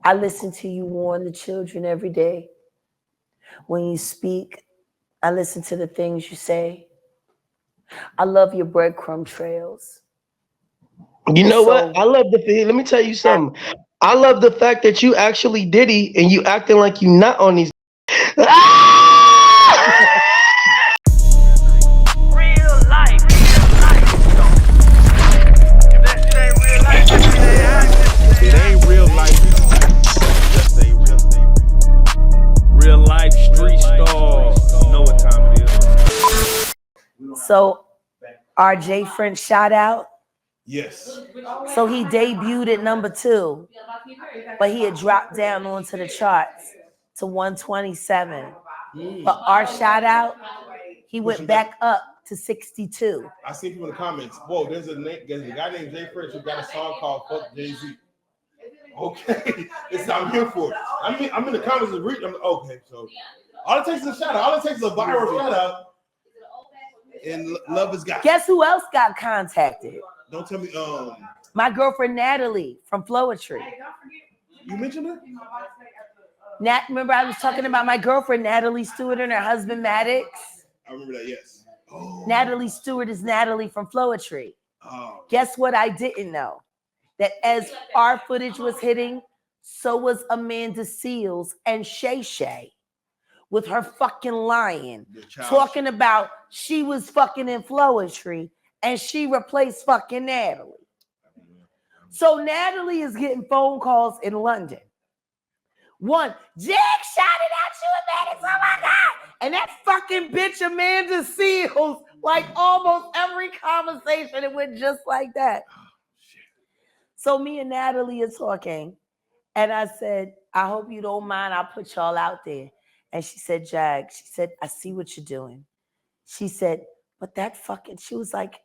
I listen to you warn the children every day. When you speak, I listen to the things you say. I love your breadcrumb trails. You It's know what? so I love the. Let me tell you something. I love the fact that you actually Diddy and you acting like you not on these. Real life, real life. If that shit ain't real life, that shit ain't hot. If it ain't real life, just ain't real. Real life street stars. You know what time it is. so our J French shout out. Yes. So he debuted at #2, but he had dropped down onto the charts to 127. But our shout out, he went back up to 62. I see people in the comments. Whoa, there's a guy named Jay French who got a song called "Fuck Jay-Z." Okay, I'm here for it. I'm in the comments and reading. Okay, so all it takes is a shout out. All it takes is a viral shout out, and love is got. Guess who else got contacted? Don't tell me. My girlfriend Natalie from Floetry. You mentioned her? Remember I was talking about my girlfriend Natalie Stewart and her husband Maddox? I remember that, yes. Oh. Natalie Stewart is Natalie from Floetry. Oh. Guess what I didn't know? That as our footage was hitting, so was Amanda Seals and Shay Shay with her fucking lying, talking about she was fucking in Floetry and she replaced fucking Natalie. So Natalie is getting phone calls in London. One, Jig shouted at you and Maddox, oh my God. And that fucking bitch Amanda Seals, like almost every conversation, it went just like that. So me and Natalie are talking, and I said, I hope you don't mind, I'll put y'all out there. And she said, Jag, she said, I see what you're doing. She said, but that fucking, she was like,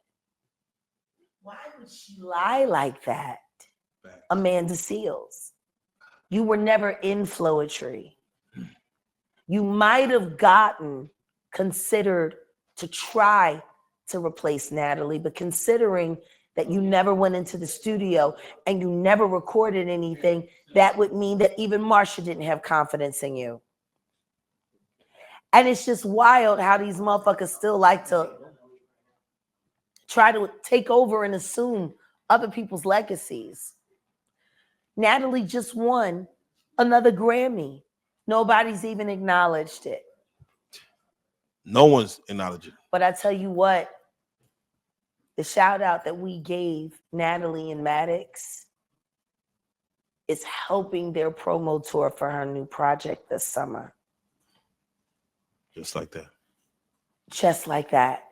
why would she lie like that? Amanda Seals. You were never in Floetry. You might have gotten considered to try to replace Natalie, but considering that you never went into the studio and you never recorded anything, that would mean that even Marsha didn't have confidence in you. And it's just wild how these motherfuckers still like to try to take over and assume other people's legacies. Natalie just won another Grammy. Nobody's even acknowledged it. No one's acknowledged it. But I tell you what, the shout out that we gave Natalie and Maddox is helping their promo tour for her new project this summer. Just like that. Just like that.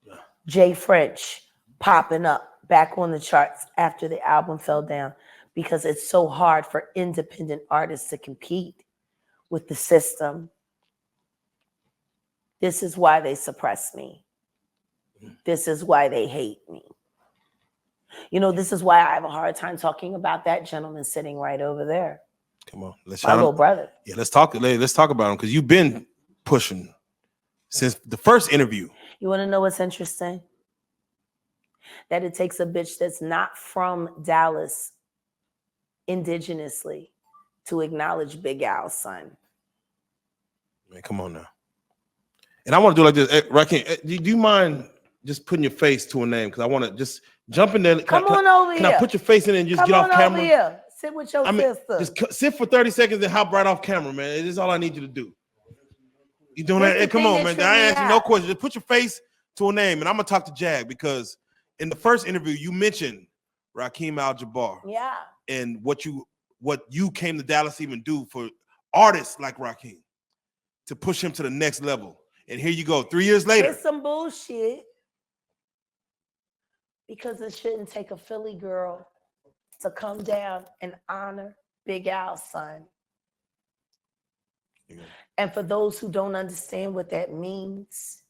Yeah. Jay French popping up back on the charts after the album fell down because it's so hard for independent artists to compete with the system. This is why they suppress me. This is why they hate me. You know, this is why I have a hard time talking about that gentleman sitting right over there. Come on, let's my little brother. Yeah, let's talk about him because you've been pushing since the first interview. You want to know what's interesting? That it takes a bitch that's not from Dallas indigenously to acknowledge Big Al's son. Man, come on now. And I want to do like this. Rakim, do you mind just putting your face to a name? Because I want to just jump in there. Come on over here. Can I put your face in it and just get off camera? Come over here. Sit with your sister. Just sit for 30 seconds and hop right off camera, man. It is all I need you to do. You doing that? Hey, come on, man. I ain't asking no questions. Just put your face to a name, and I'm going to talk to Jag because in the first interview, you mentioned Rakim Al-Jabbar. Yeah. And what you came to Dallas even do for artists like Rakim to push him to the next level. And here you go, 3 years later. It's some bullshit because it shouldn't take a Philly girl to come down and honor Big Al's son. Yeah. And for those who don't understand what that means,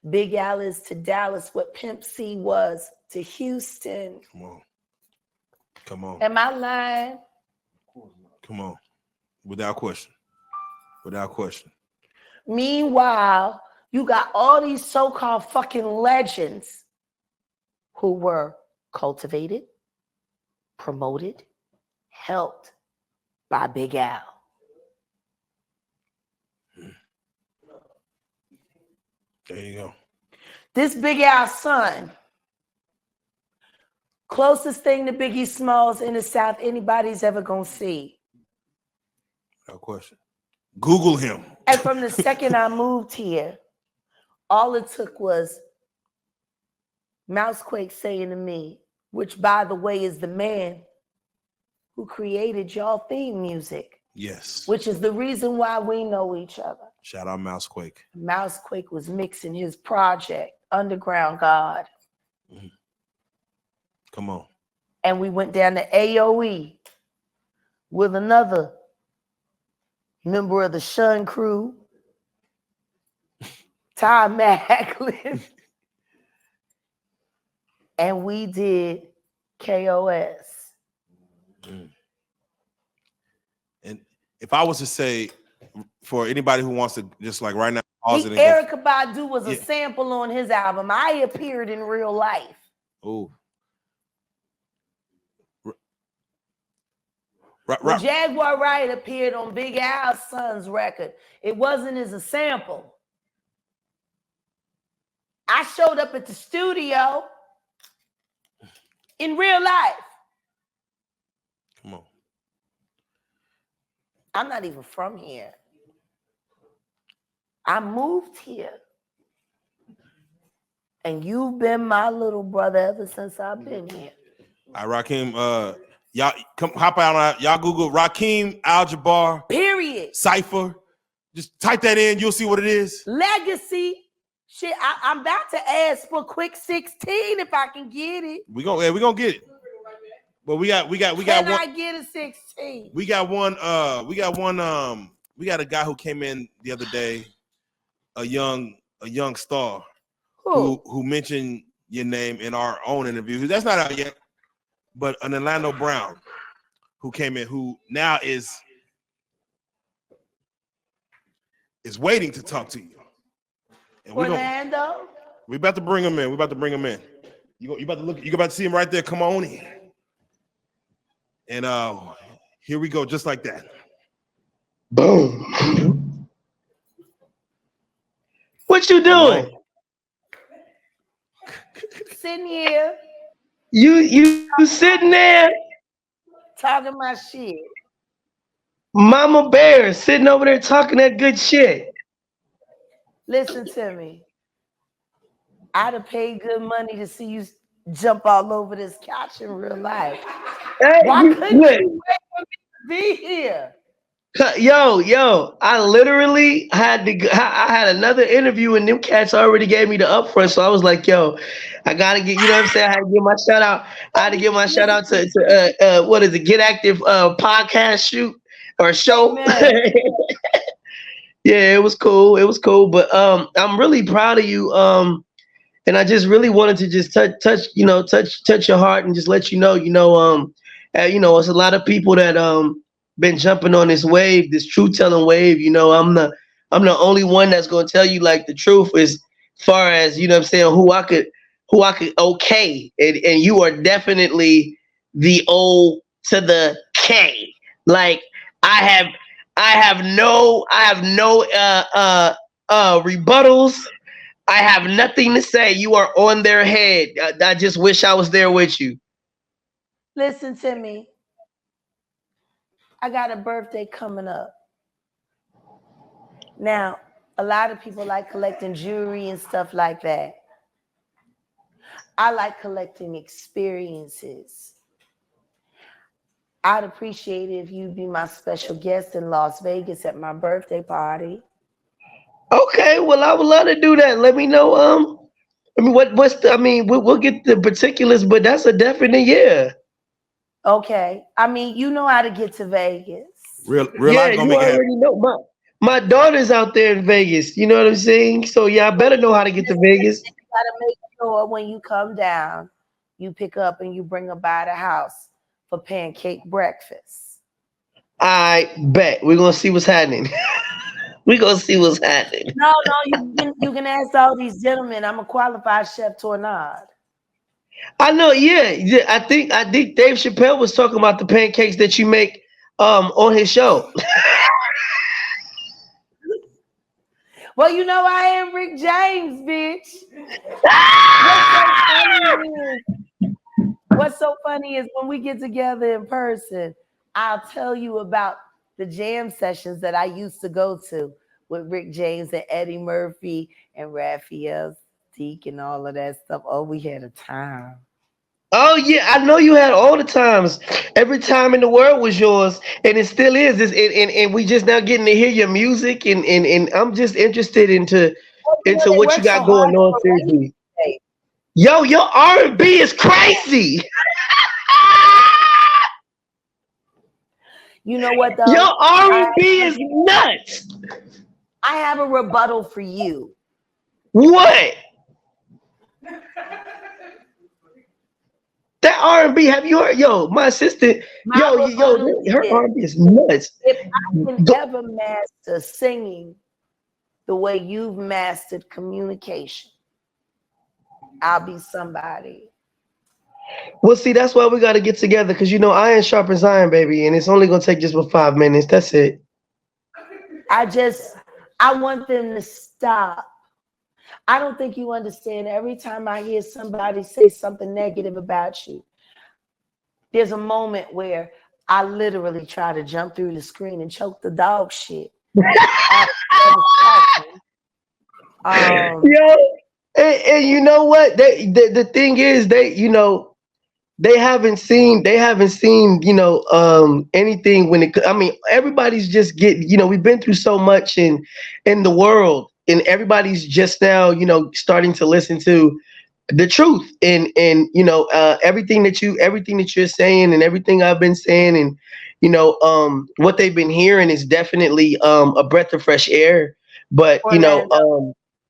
Big Al is to Dallas what Pimp C was to Houston. Come on. Come on. Am I lying? Come on. Without question. Without question. Meanwhile, you got all these so-called fucking legends who were cultivated, promoted, helped by Big Al. There you go. This Big Al's son, closest thing to Biggie Smalls in the South anybody's ever gonna see. No question. Google him. And from the second I moved here, all it took was Mousequake saying to me, which by the way is the man who created y'all theme music. Yes. Which is the reason why we know each other. Shout out Mousequake. Mousequake was mixing his project, Underground God. Mm-hmm. Come on. And we went down to AOE with another member of the Shun crew, Ty Macklin. And we did KOS. Mm. And if I was to say, for anybody who wants to just like right now, pause it and Erykah Badu was a sample on his album. I appeared in Real Life. Oh. When Jaguar Wright appeared on Big Al's son's record, it wasn't as a sample. I showed up at the studio in Real Life. Come on. I'm not even from here. I moved here. And you've been my little brother ever since I've been here. All right, Rakim, y'all come hop out. Y'all Google Rakim Al-Jabbar. Period. Cypher. Just type that in. You'll see what it is. Legacy. Shit, I'm about to ask for quick 16 if I can get it. We gonna get it. But we got Can one. I get a 16? We got a guy who came in the other day, a young star who mentioned your name in our own interview. That's not out yet, but an Orlando Brown who came in, who now is waiting to talk to you. And Orlando? We about to bring him in. You about to look. You about to see him right there. Come on in. And here we go, just like that. Boom. What you doing? Sitting here. You sitting there? Talking my shit. Mama Bear sitting over there talking that good shit. Listen to me. I'd have paid good money to see you jump all over this couch in real life. Hey, why couldn't you wait for me to be here? Yo, I literally had to. I had another interview, and them cats already gave me the upfront. So I was like, yo, I gotta get. You know what I'm saying? I had to give my shout out. I had to give my shout out to what is it? Get Active podcast shoot or show. Yeah, it was cool. But I'm really proud of you. And I just really wanted to just touch your heart and just let you know, it's a lot of people that been jumping on this wave, this truth telling wave. I'm the only one that's gonna tell you like the truth as far as who I could okay, and you are definitely the O to the K. Like I have no rebuttals. I have nothing to say. You are on their head. I just wish I was there with you. Listen to me. I got a birthday coming up. Now, a lot of people like collecting jewelry and stuff like that. I like collecting experiences. I'd appreciate it if you'd be my special guest in Las Vegas at my birthday party. Okay, well, I would love to do that. Let me know. We'll get the particulars, but that's a definite yeah. Okay. You know how to get to Vegas. Real yeah, you already know. My daughter's out there in Vegas. You know what I'm saying? So yeah, I better know how to get to Vegas. You gotta make sure when you come down, you pick up and you bring her by the house for pancake breakfast. I bet. We're gonna see what's happening. We're gonna see what's happening. No, you can ask all these gentlemen. I'm a qualified chef Tornado. I know, yeah. I think Dave Chappelle was talking about the pancakes that you make on his show. Well, you know I am Rick James, bitch. What's so funny is when we get together in person, I'll tell you about the jam sessions that I used to go to with Rick James and Eddie Murphy and Raphael Deek and all of that stuff. Oh, we had a time. Oh yeah, I know you had all the times. Every time in the world was yours, and it still is. And we just now getting to hear your music, and I'm just interested into They what you work so got hard going on. for radio. Seriously, yo, your R&B is crazy. You know what though? Your R&B is nuts. I have a rebuttal for you. What? That R&B, have you heard? Yo, my assistant, her R&B is nuts. If I can ever master singing the way you've mastered communication, I'll be somebody. Well, see, that's why we got to get together, because iron sharpens iron, baby, and it's only gonna take just for 5 minutes. That's it. I want them to stop. I don't think you understand. Every time I hear somebody say something negative about you, there's a moment where I literally try to jump through the screen and choke the dog shit. Yo, and you know what? The thing is, they haven't seen anything when it. I mean, everybody's just we've been through so much in the world, and everybody's just now starting to listen to the truth, and everything that you're saying and everything I've been saying, and what they've been hearing is definitely a breath of fresh air. But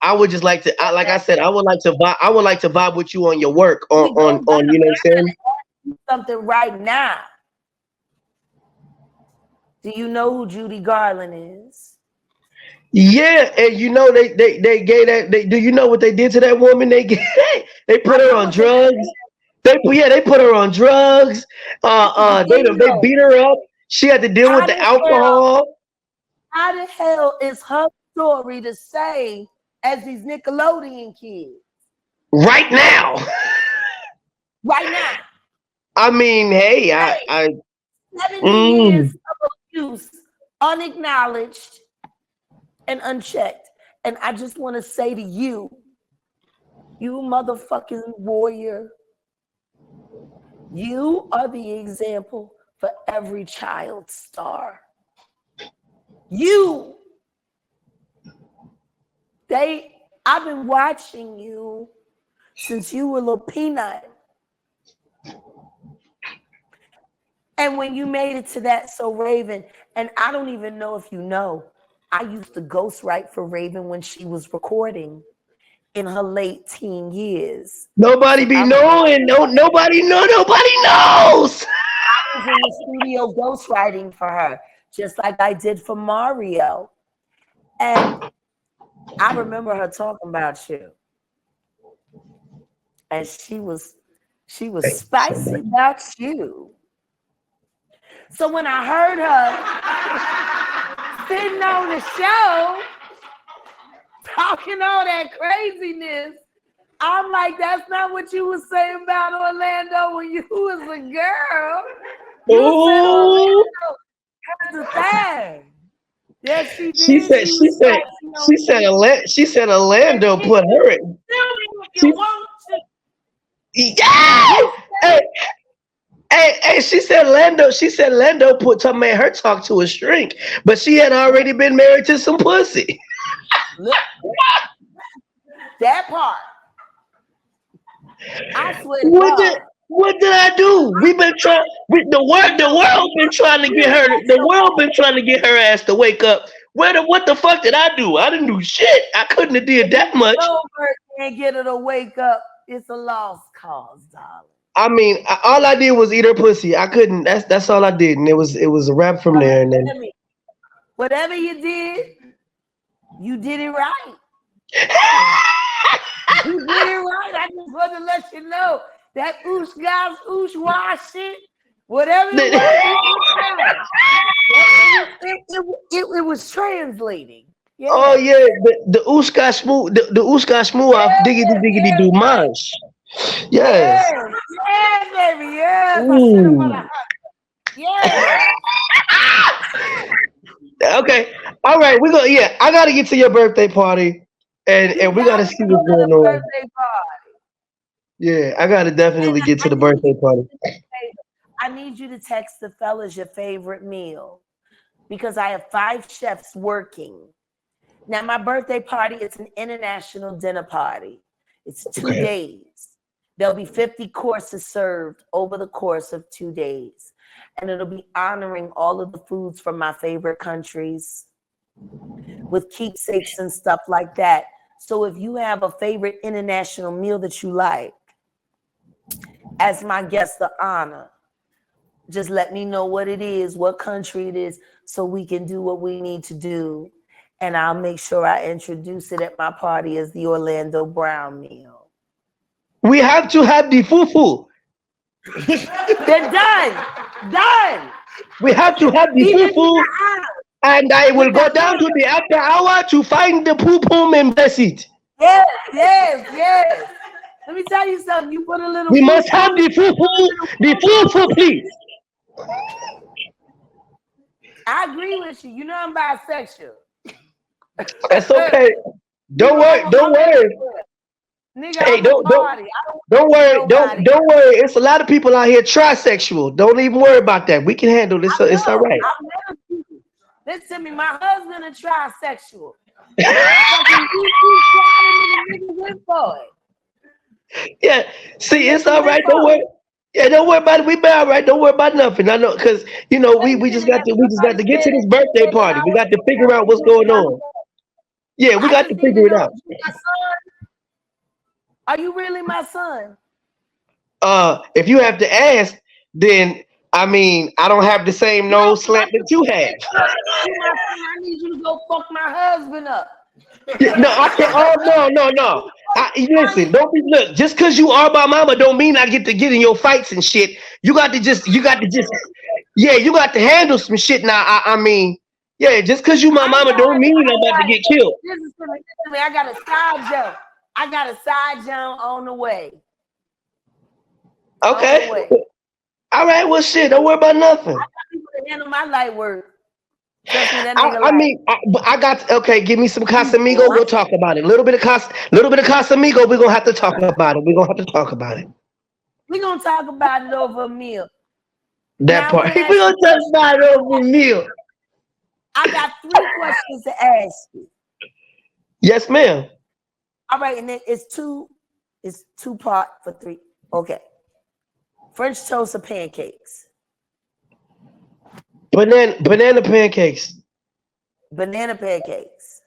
I would just like to, like I said, I would like to vibe with you on your work on what I'm saying. Something right now. Do you know who Judy Garland is? Yeah, and they gave that. Do you know what they did to that woman? They put her on drugs. They put her on drugs. They beat her up. She had to deal with the alcohol. How the hell is her story the same as these Nickelodeon kids? Right now. Right now. I mean, hey, I 70 years of abuse, unacknowledged and unchecked. And I just want to say to you, you motherfucking warrior, you are the example for every child star. I've been watching you since you were a little peanut. And when you made it to that, so Raven, and I don't even know if you know, I used to ghostwrite for Raven when she was recording in her late teen years. Nobody be knowing. Nobody knows. I was in the studio ghostwriting for her, just like I did for Mario. And I remember her talking about you. And she was spicy about you. So when I heard her sitting on the show, talking all that craziness, I'm like, that's not what you was saying about Orlando when you was a girl. You said Orlando has a thing. Yes, she did. She said Orlando put her in. You want to. Yeah. Hey, she said Lando made her talk to a shrink, but she had already been married to some pussy. That part. I swear to God. What did I do? We've been trying. The world been trying to get her. The world been trying to get her ass to wake up. What the fuck did I do? I didn't do shit. I couldn't have did that much. Can't get her to wake up. It's a lost cause, darling. I mean, all I did was eat her pussy. I couldn't. That's all I did, and it was a wrap from there. And then whatever you did it right. You did it right. I just want to let you know That oosh guys, oosh wash shit, whatever it was, it was translating. Yeah. Oh yeah, the Uska smooth, the Uska smooth off diggity diggity do much. Yes. Yes, baby, yes. I should have Ooh. Yeah. Okay. All right. We're gonna I gotta get to your birthday party. And we gotta see what's going on. Birthday party. Yeah, I gotta definitely get to the birthday party. I need you to text the fellas your favorite meal because I have 5 chefs working. Now, my birthday party is an international dinner party. It's 2 days. There'll be 50 courses served over the course of 2 days. And it'll be honoring all of the foods from my favorite countries with keepsakes and stuff like that. So if you have a favorite international meal that you like, as my guest of honor, just let me know what it is, what country it is, so we can do what we need to do. And I'll make sure I introduce it at my party as the Orlando Brown meal. We have to have the fufu. They're done. Done. We have to have the fufu. And I will go down to the after hour to find the poo-poo and bless it. Yes, yes, yes. Let me tell you something. You put a little. We must have the fufu, please. I agree with you. You know I'm bisexual. That's okay. Don't worry. Nigga, Hey, don't worry. Don't worry. It's a lot of people out here trisexual. Don't even worry about that. We can handle this. It's all right. Listen to me. My husband a trisexual. Yeah. See, it's all right. Don't worry. Yeah, don't worry about it. We be all right. Don't worry about nothing. I know, because we just got to get to this birthday party. We got to figure out what's going on. Yeah, we got to figure it out. Are you really my son? If you have to ask, then I mean, I don't have the same nose slant that you have. I need you to go fuck my husband up. No, I can't. Oh no. Listen, don't be look. Just because you are my mama, don't mean I get to get in your fights and shit. You got to just. Yeah, you got to handle some shit now. I mean, yeah, just because you my mama, don't mean I'm about to get killed. Listen to me. I got a side jump on the way. Okay. All right. Well, shit. Don't worry about nothing. I got people to handle my light work. I got okay. Give me some Casamigo. We'll talk about it. A little bit of Casamigo. We're gonna have to talk about it. We're gonna talk about it over a meal. That part. We're gonna talk about it over a meal. I got 3 questions to ask you. Yes, ma'am. All right, and then it's 2 part for 3. Okay. French toast or pancakes? Banana pancakes. Banana pancakes.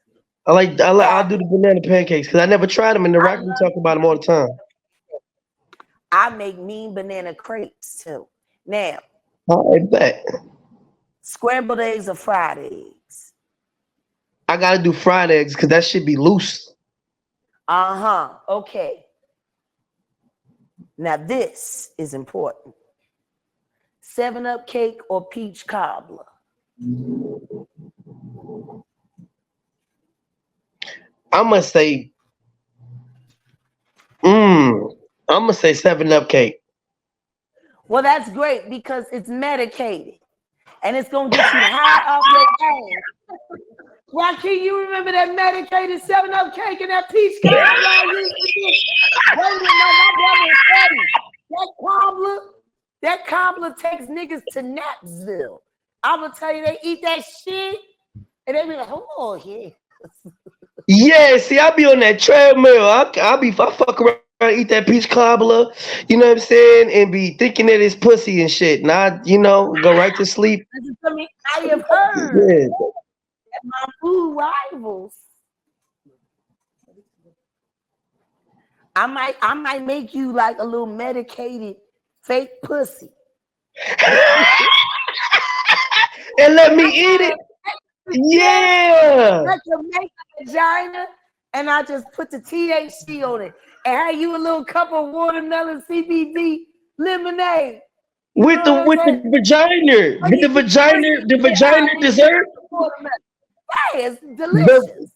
I'll do the banana pancakes because I never tried them in the rack. We talk about them all the time. I make mean banana crepes too. Now, I bet. Scrambled eggs or fried eggs? I gotta do fried eggs because that should be loose. Okay. Now this is important. 7-Up cake or peach cobbler? I'm gonna say 7-Up cake. Well, that's great because it's medicated and it's gonna get you high off your ass. Joaquin, you remember that medicated 7-Up cake and that peach cobbler? That cobbler takes niggas to Napsville. I'm gonna tell you, they eat that shit and they be like, oh yeah. Yeah, see, I be on that treadmill. I fuck around and eat that peach cobbler, you know what I'm saying, and be thinking that it's pussy and shit. And I, go right to sleep. I have heard that my food rivals. I might make you like a little medicated fake pussy. And let me eat it. Yeah. Let you make a vagina and I just put the THC on it. and have you a little cup of watermelon CBD lemonade. With the vagina, with the vagina dessert. Yeah, it's delicious.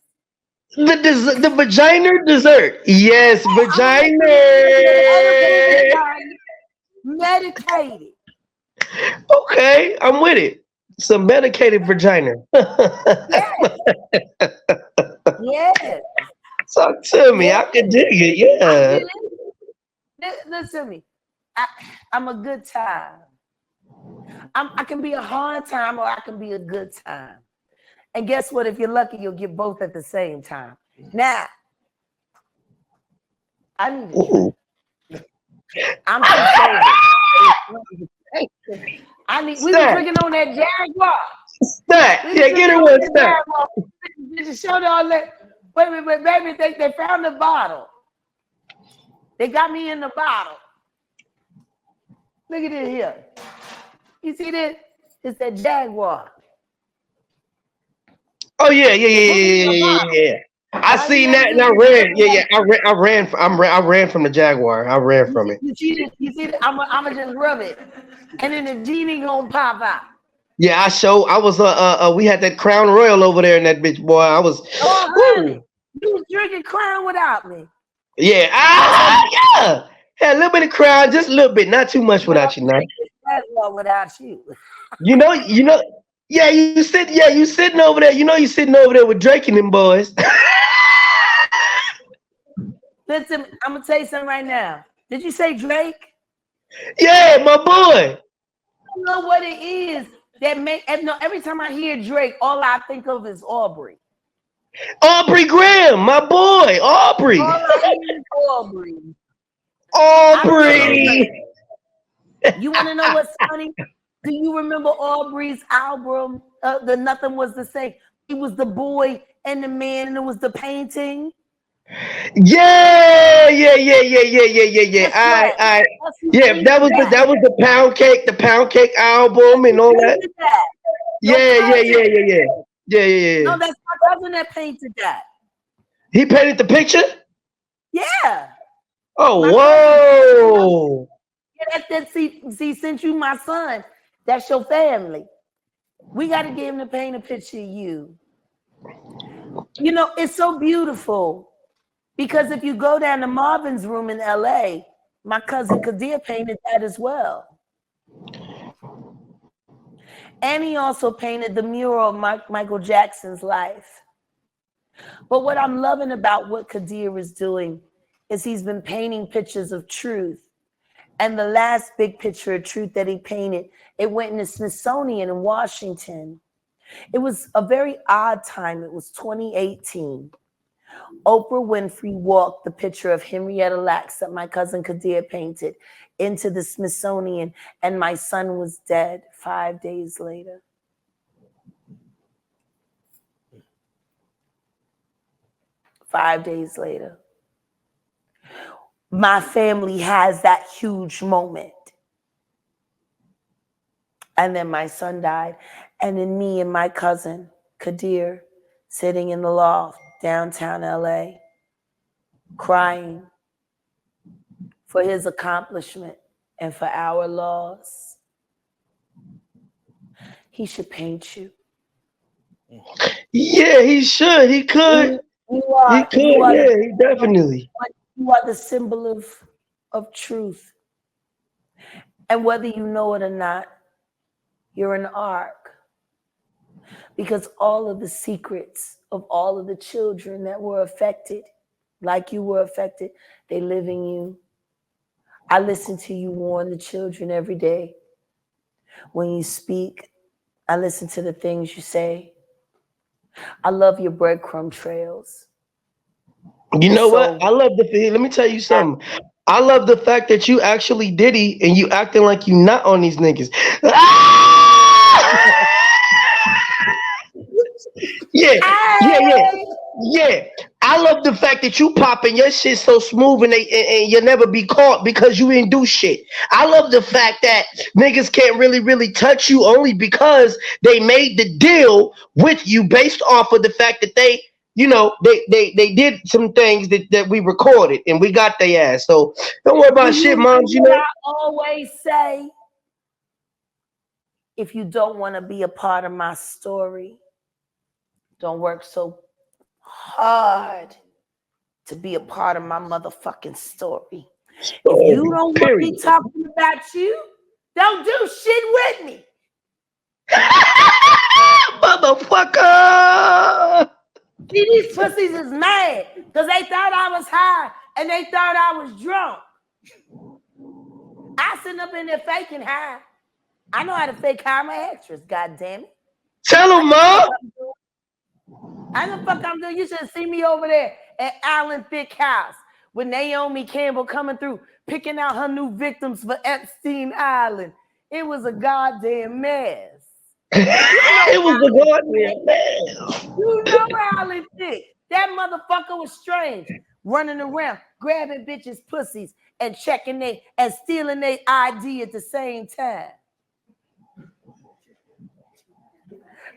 The vagina dessert. Yes, vagina. Medicated. Okay, I'm with it. Some medicated vagina. Yeah. Talk to me. I can dig it. Yeah. Listen to me. I'm a good time. I can be a hard time or I can be a good time. And guess what? If you're lucky, you'll get both at the same time. Now, I need a drink. I'm too we were drinking on that Jaguar. Stack. Yeah, get her one stack. Just show all that. Wait, baby, they found the bottle. They got me in the bottle. Look at it here. You see this? It's that Jaguar. Oh yeah. I seen that and I ran. Yeah. I ran from the Jaguar. I ran from it. You see that? I'ma just rub it, and then the genie gonna pop out. Yeah, I was we had that Crown Royal over there in that bitch, boy. I was. Oh, honey, you was drinking Crown without me. Yeah, yeah. Had a little bit of Crown, just a little bit, not too much without you now. Without you. You know. Yeah, you sitting over there. You know you sitting over there with Drake and them boys. Listen, I'm gonna tell you something right now. Did you say Drake? Yeah, my boy. You know what it is that every time I hear Drake, all I think of is Aubrey. Aubrey Graham, my boy, Aubrey. All I hear is Aubrey. Aubrey. You want to know what's funny? Do you remember Aubrey's album, The Nothing Was the Same? He was the boy and the man, and it was the painting. Yeah. That was the pound cake album and all that. Yeah. No, that's my cousin that painted that. He painted the picture? Yeah. Oh, my whoa. Cousin, that's see, since you my son, that's your family. We got to get him to paint a picture of you. You know, it's so beautiful. Because if you go down to Marvin's room in LA, my cousin Kadir painted that as well. And he also painted the mural of Michael Jackson's life. But what I'm loving about what Kadir is doing is he's been painting pictures of truth. And the last big picture of truth that he painted, it went in the Smithsonian in Washington. It was a very odd time. It was 2018. Oprah Winfrey walked the picture of Henrietta Lacks that my cousin Kadir painted into the Smithsonian, and my son was dead 5 days later. My family has that huge moment. And then my son died, and then me and my cousin Kadir sitting in the loft downtown LA, crying for his accomplishment and for our loss. He should paint you. Yeah, he should. He could. He definitely. You are the symbol of truth. And whether you know it or not, you're an ark. Because all of the secrets of all of the children that were affected, like you were affected, they live in you. I listen to you warn the children every day. When you speak, I listen to the things you say. I love your breadcrumb trails. You know what? I love let me tell you something. I love the fact that you actually Diddy and you acting like you not on these niggas. Yeah. I love the fact that you popping your shit so smooth and you'll never be caught because you didn't do shit. I love the fact that niggas can't really touch you only because they made the deal with you based off of the fact that they you know, they did some things that we recorded and we got their ass. So don't worry Do about you shit, know moms. You what know. I always say? If you don't want to be a part of my story, don't work so hard to be a part of my motherfucking story. If you don't want me Period. talking about you, don't do shit with me. Motherfucker. See, these pussies is mad because they thought I was high and they thought I was drunk. I sitting up in there faking high. I know how to fake high. I'm an actress, god damn it. Tell I him, know mom. the fuck I'm doing. You should see me over there at Alan Thick House with Naomi Campbell coming through, picking out her new victims for Epstein Island. It was a goddamn mess. It was the goddamn man. You know Alan Thick. That motherfucker was strange, running around, grabbing bitches' pussies and checking they and stealing their ID at the same time.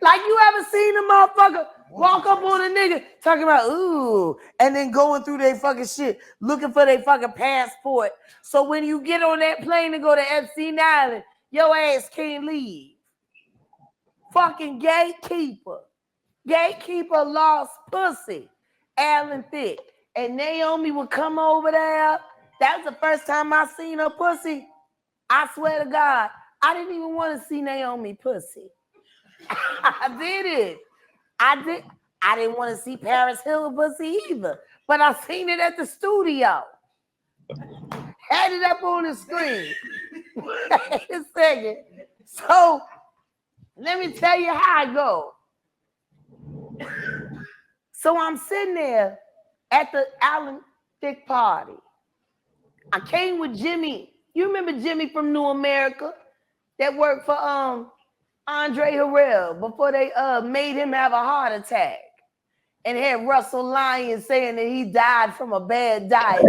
Like you ever seen a motherfucker walk up on a nigga talking about ooh, and then going through their fucking shit, looking for their fucking passport. So when you get on that plane to go to Epstein Island, your ass can't leave. Fucking gatekeeper. Gatekeeper lost pussy. Alan Thick. And Naomi would come over there. That was the first time I seen her pussy. I swear to God, I didn't even want to see Naomi pussy. I did it. I didn't want to see Paris Hill pussy either. But I seen it at the studio. Had it up on the screen. Wait a second. So let me tell you how I go. So I'm sitting there at the Alan Thick party. I came with Jimmy. You remember Jimmy from New America that worked for Andre Harrell before they made him have a heart attack and had Russell Lyons saying that he died from a bad diet.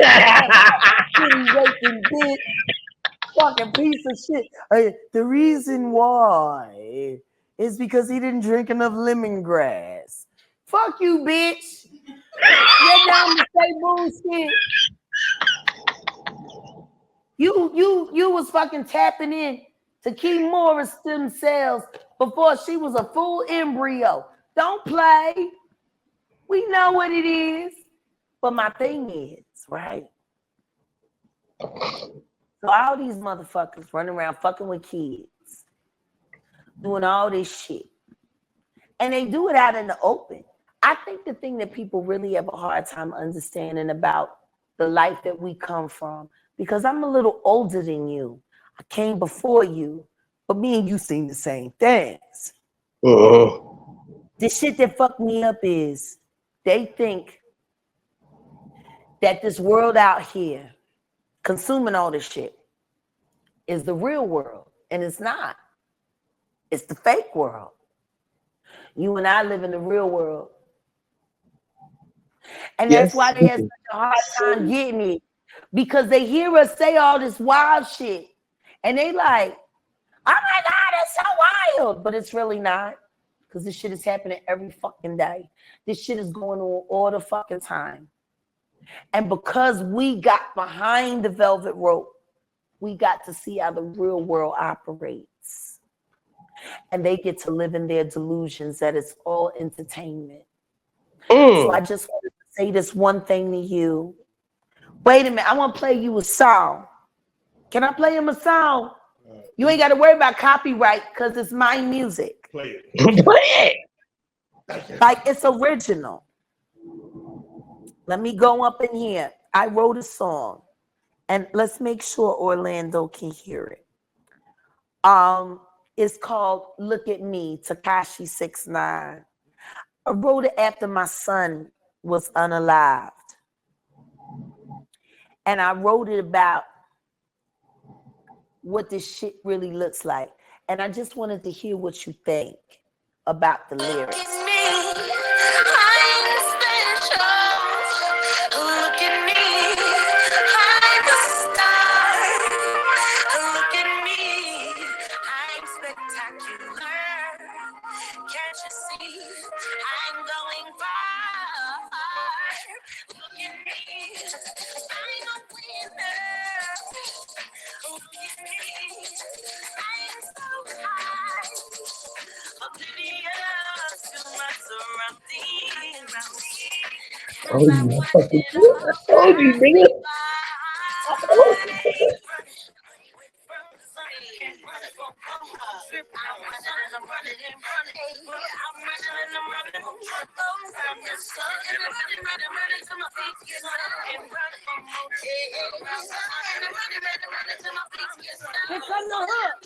Bitch, fucking piece of shit. The reason why is because he didn't drink enough lemongrass. Fuck you, bitch. You're down to say bullshit. You was fucking tapping in to Key Morris stem cells before she was a full embryo. Don't play. We know what it is. But my thing is, right? So all these motherfuckers running around fucking with kids, doing all this shit. And they do it out in the open. I think the thing that people really have a hard time understanding about the life that we come from, because I'm a little older than you. I came before you, but me and you seen the same things. The shit that fucked me up is they think that this world out here consuming all this shit is the real world, and it's not. It's the fake world. You and I live in the real world. And that's why they have such a hard time getting it. Because they hear us say all this wild shit. And they like, oh my God, that's so wild. But it's really not. Because this shit is happening every fucking day. This shit is going on all the fucking time. And because we got behind the velvet rope, we got to see how the real world operates. And they get to live in their delusions that it's all entertainment. So I just wanted to say this one thing to you. Wait a minute, I want to play you a song. Can I play him a song? You ain't got to worry about copyright because it's my music. Play it. Play it. Like it's original. Let me go up in here. I wrote a song. And let's make sure Orlando can hear it. It's called Look at Me, Tekashi 6ix9ine. I wrote it after my son was unalived. And I wrote it about what this shit really looks like. And I just wanted to hear what you think about the lyrics. Can't you see I'm going far? Oh, you fucking shit. I told you, nigga. I told you. Here come the hook.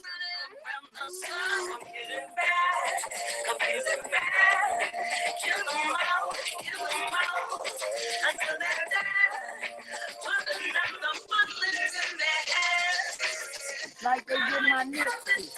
Like they did my Nipsey.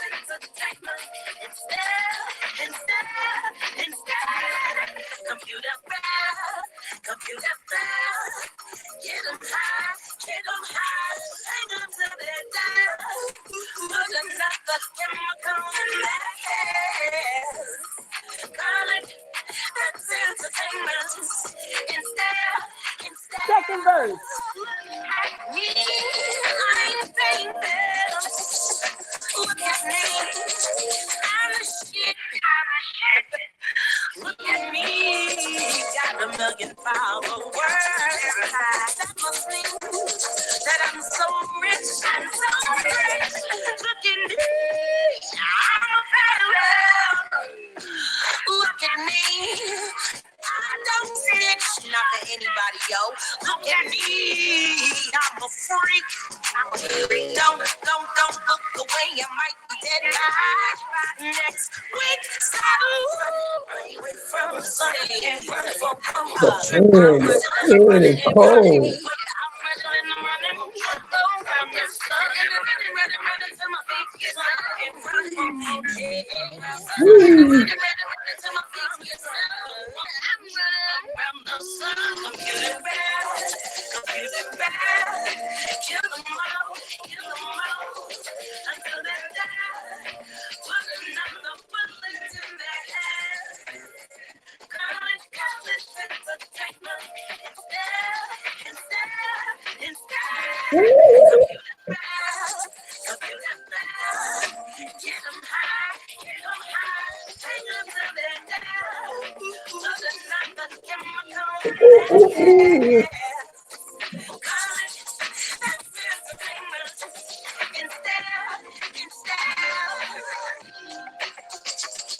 Second verse. Look at me, got a million followers. That must mean that I'm so rich, I'm so rich. Look at me, I'm a failure. Look at me, I don't snitch, not to anybody, yo. Look at me, I'm a freak. I'm a freak. Don't look away, I might be dead by next week. So from the sunny and from The pen is cold. Woo.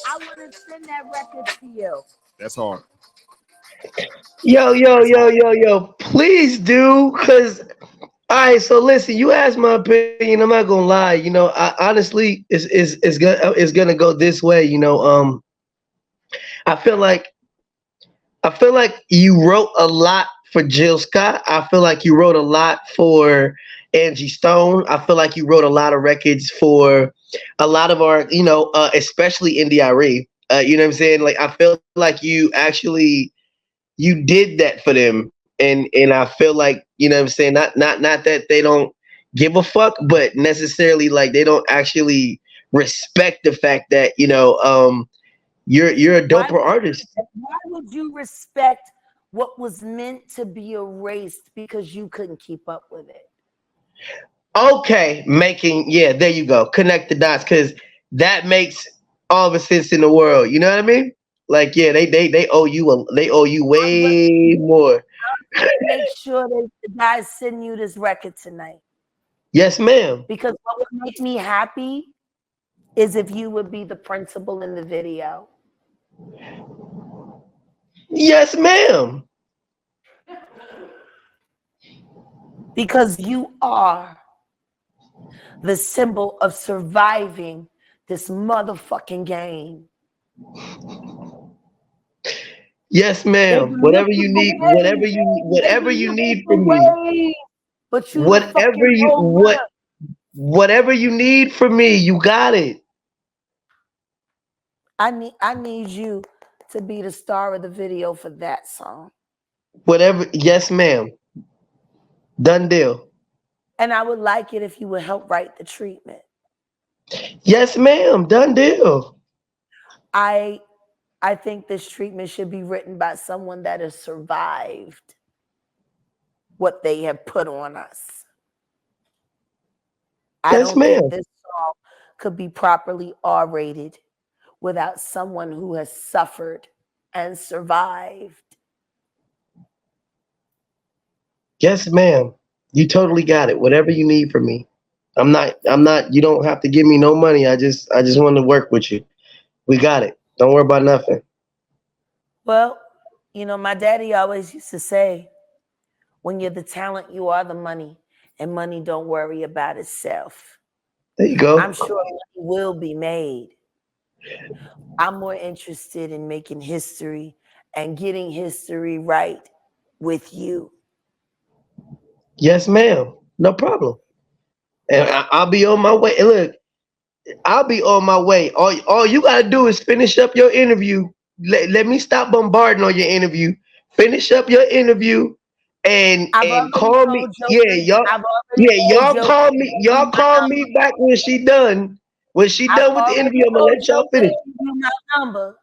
I want to send that record to you. That's hard. Yo. Please do, cause all right. So listen, you asked my opinion. I'm not gonna lie. I honestly, it's gonna go this way. I feel like you wrote a lot for Jill Scott. I feel like you wrote a lot for Angie Stone. I feel like you wrote a lot of records for a lot of our, especially Indie. You know what I'm saying? Like I feel like you did that for them, and I feel like what I'm saying. Not that they don't give a fuck, but necessarily like they don't actually respect the fact that you're a Why doper artist. why would you respect what was meant to be erased because you couldn't keep up with it? Okay, there you go. Connect the dots because that makes all the sense in the world. You know what I mean? Like, yeah, they owe you they owe you way more. Make sure that the guys send you this record tonight. Yes, ma'am. Because what would make me happy is if you would be the principal in the video. Yes, ma'am. Because you are the symbol of surviving this motherfucking game. Yes, ma'am. Whatever you need, whatever you need from me. But you the fucking whatever you need from me, you got it. I need you to be the star of the video for that song. Whatever, yes, ma'am. Done deal. And I would like it if you would help write the treatment. Yes, ma'am. Done deal. I think this treatment should be written by someone that has survived what they have put on us. I Yes, don't ma'am. think this song could be properly R-rated without someone who has suffered and survived. Yes, ma'am. You totally got it. Whatever you need from me. I'm not, you don't have to give me no money. I just want to work with you. We got it. Don't worry about nothing. Well, you know, my daddy always used to say, when you're the talent, you are the money, and money don't worry about itself. There you go. I'm sure money will be made. I'm more interested in making history and getting history right with you. Yes, ma'am. No problem. And I'll be on my way. And look, I'll be on my way. All you gotta do is finish up your interview. Let me stop bombarding on your interview. Finish up your interview and call me. Yeah, y'all call me. Y'all call me back when she done. When she done with the interview, I'm gonna let y'all finish. My number.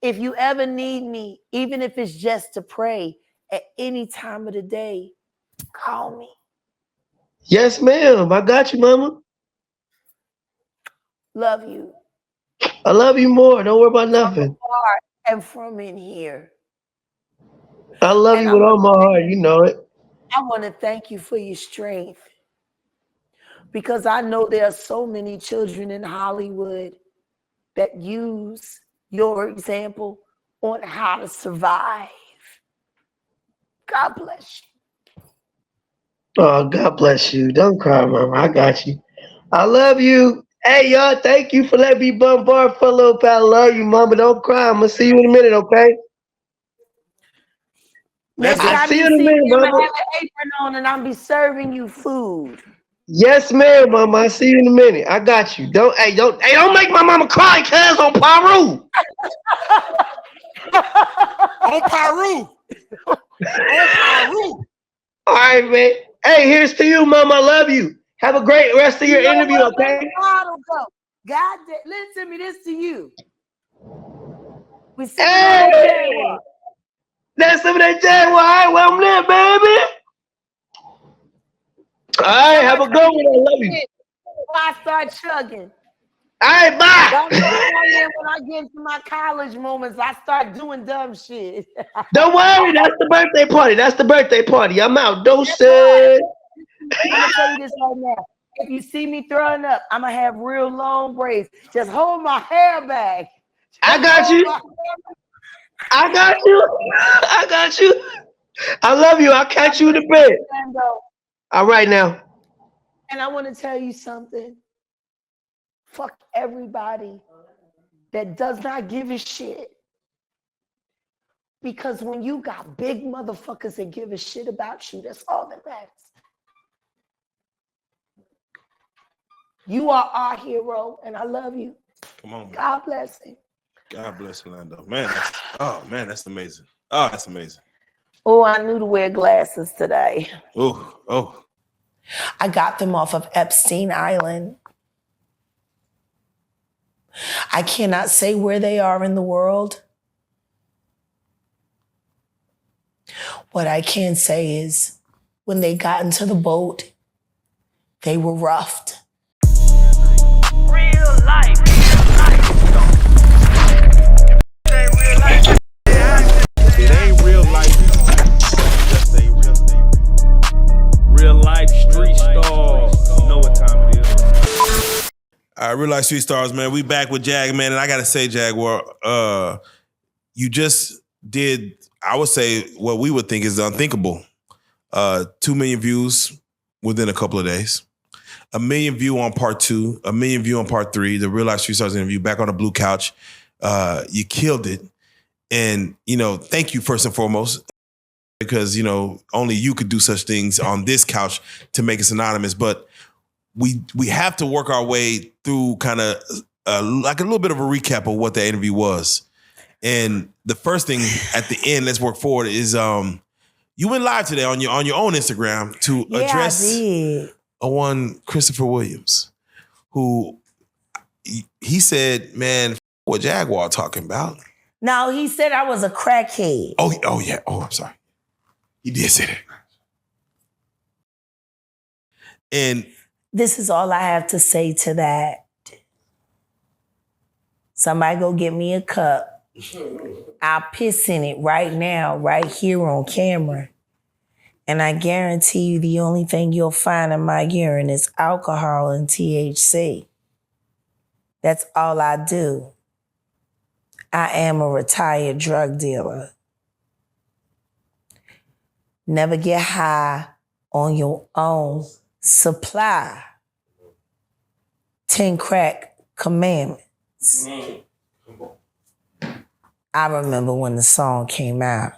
If you ever need me, even if it's just to pray at any time of the day, call me. Yes, ma'am. I got you, mama. Love you. I love you more. Don't worry about nothing. And from in here. I love you with all my heart. You know it. I want to thank you for your strength. Because I know there are so many children in Hollywood that use your example on how to survive. God bless you. Oh, God bless you. Don't cry, mama. I got you. I love you. Hey, y'all, thank you for letting me bombard for a little bit. I love you, mama. Don't cry. I'm going to see you in a minute, okay? I'll see you in a minute, mama. I'm going to have an apron on and I'll be serving you food. Yes, ma'am, mama. I'll see you in a minute. I got you. Don't make my mama cry, cuz, on Paru. On Paru. On Paru. All right, man. Hey, here's to you, mama. I love you. Have a great rest of your interview, okay? God, listen to me, this to you. We see hey! That's some of that Jaguar. All right, well, I'm there, baby. All right, have a good one. I love you. I start chugging. All right, bye. Don't know when I get to my college moments, I start doing dumb shit. Don't worry, that's the birthday party. That's the birthday party. I'm out. Don't say. I'm gonna tell you this right now. If you see me throwing up, I'm gonna have real long braids. Just hold my hair back. I got you. I got you. I got you. I love you. I'll catch you in the bed. All right now. And I want to tell you something. Fuck everybody that does not give a shit. Because when you got big motherfuckers that give a shit about you, that's all that matters. You are our hero, and I love you. Come on, man. God bless him. God bless Orlando. Man, that's amazing. Oh, that's amazing. Oh, I knew to wear glasses today. Oh. I got them off of Epstein Island. I cannot say where they are in the world. What I can say is when they got into the boat, they were roughed. Real life. It ain't real life. Just ain't real life street stars. You know what time it is. All right, Real Life Street Stars, man. We back with Jag, man. And I got to say, Jaguar, you just did, I would say, what we would think is the unthinkable. 2 million views within a couple of days. 1 million view on part 2. 1 million view on part 3. The Real Life Street Stars interview, back on the blue couch. You killed it. And, thank you first and foremost. Because, only you could do such things on this couch to make us anonymous. But we have to work our way through kind of like a little bit of a recap of what that interview was. And the first thing at the end, let's work forward, is you went live today on your own Instagram to address one Christopher Williams, who he said, man, what Jaguar talking about? No, he said I was a crackhead. Oh yeah. Oh, I'm sorry. He did say that. And this is all I have to say to that. Somebody go get me a cup. I'll piss in it right now, right here on camera. And I guarantee you the only thing you'll find in my urine is alcohol and THC. That's all I do. I am a retired drug dealer. Never get high on your own supply. 10 crack commandments. I remember when the song came out.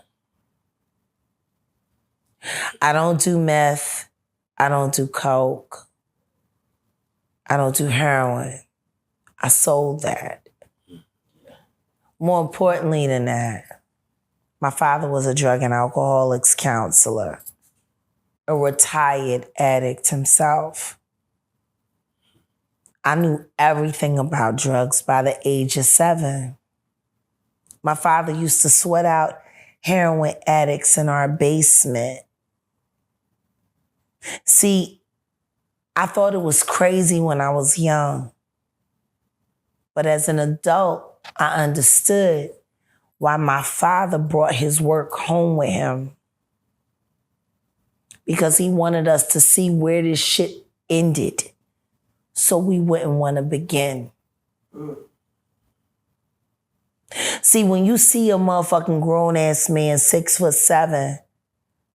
I don't do meth. I don't do coke. I don't do heroin. I sold that. More importantly than that, my father was a drug and alcoholics counselor, a retired addict himself. I knew everything about drugs by the age of 7. My father used to sweat out heroin addicts in our basement. See, I thought it was crazy when I was young. But as an adult, I understood why my father brought his work home with him. Because he wanted us to see where this shit ended. So we wouldn't want to begin. See, when you see a motherfucking grown-ass man, 6'7",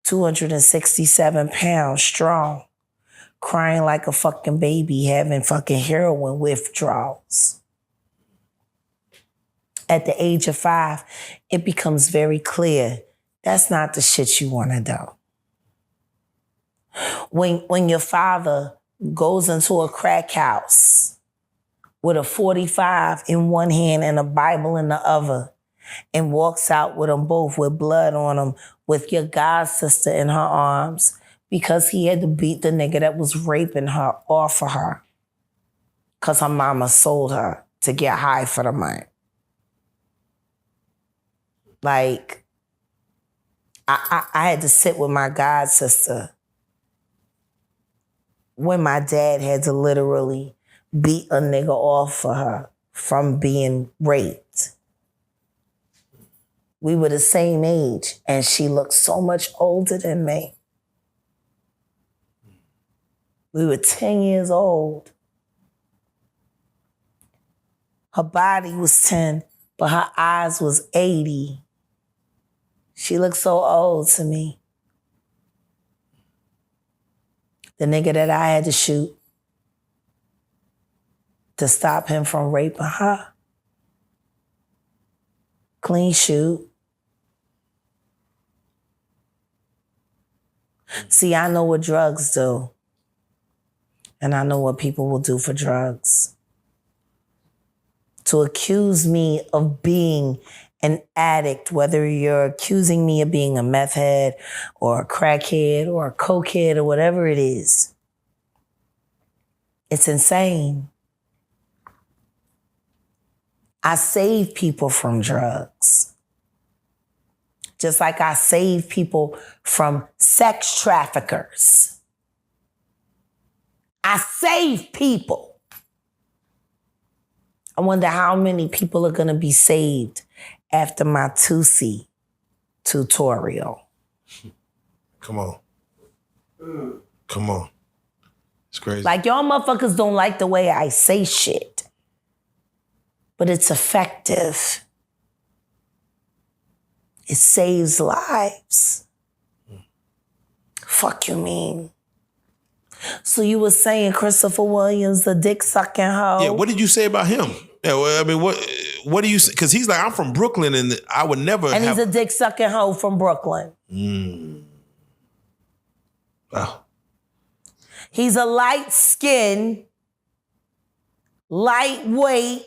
267 pounds strong, crying like a fucking baby, having fucking heroin withdrawals. At the age of 5, it becomes very clear that's not the shit you want to do. When your father goes into a crack house with a 45 in one hand and a Bible in the other and walks out with them both with blood on them with your god sister in her arms because he had to beat the nigga that was raping her off of her because her mama sold her to get high for the money. Like, I had to sit with my god sister when my dad had to literally beat a nigga off for her from being raped. We were the same age, and she looked so much older than me. We were 10 years old. Her body was 10, but her eyes was 80. She looked so old to me. The nigga that I had to shoot to stop him from raping her. Clean shoot. See, I know what drugs do. And I know what people will do for drugs. To accuse me of being an addict, whether you're accusing me of being a meth head or a crackhead or a cokehead or whatever it is, it's insane. I save people from drugs. Just like I save people from sex traffickers. I save people. I wonder how many people are gonna be saved after my Tusi tutorial. Come on. Come on. It's crazy. Like, y'all motherfuckers don't like the way I say shit. But it's effective. It saves lives. Fuck you mean? So you were saying Christopher Williams, the dick sucking hoe? Yeah, what did you say about him? Yeah, well, I mean, what do you say? Because he's like, I'm from Brooklyn and I would never And he's a dick sucking hoe from Brooklyn. Wow. He's a light-skinned, lightweight,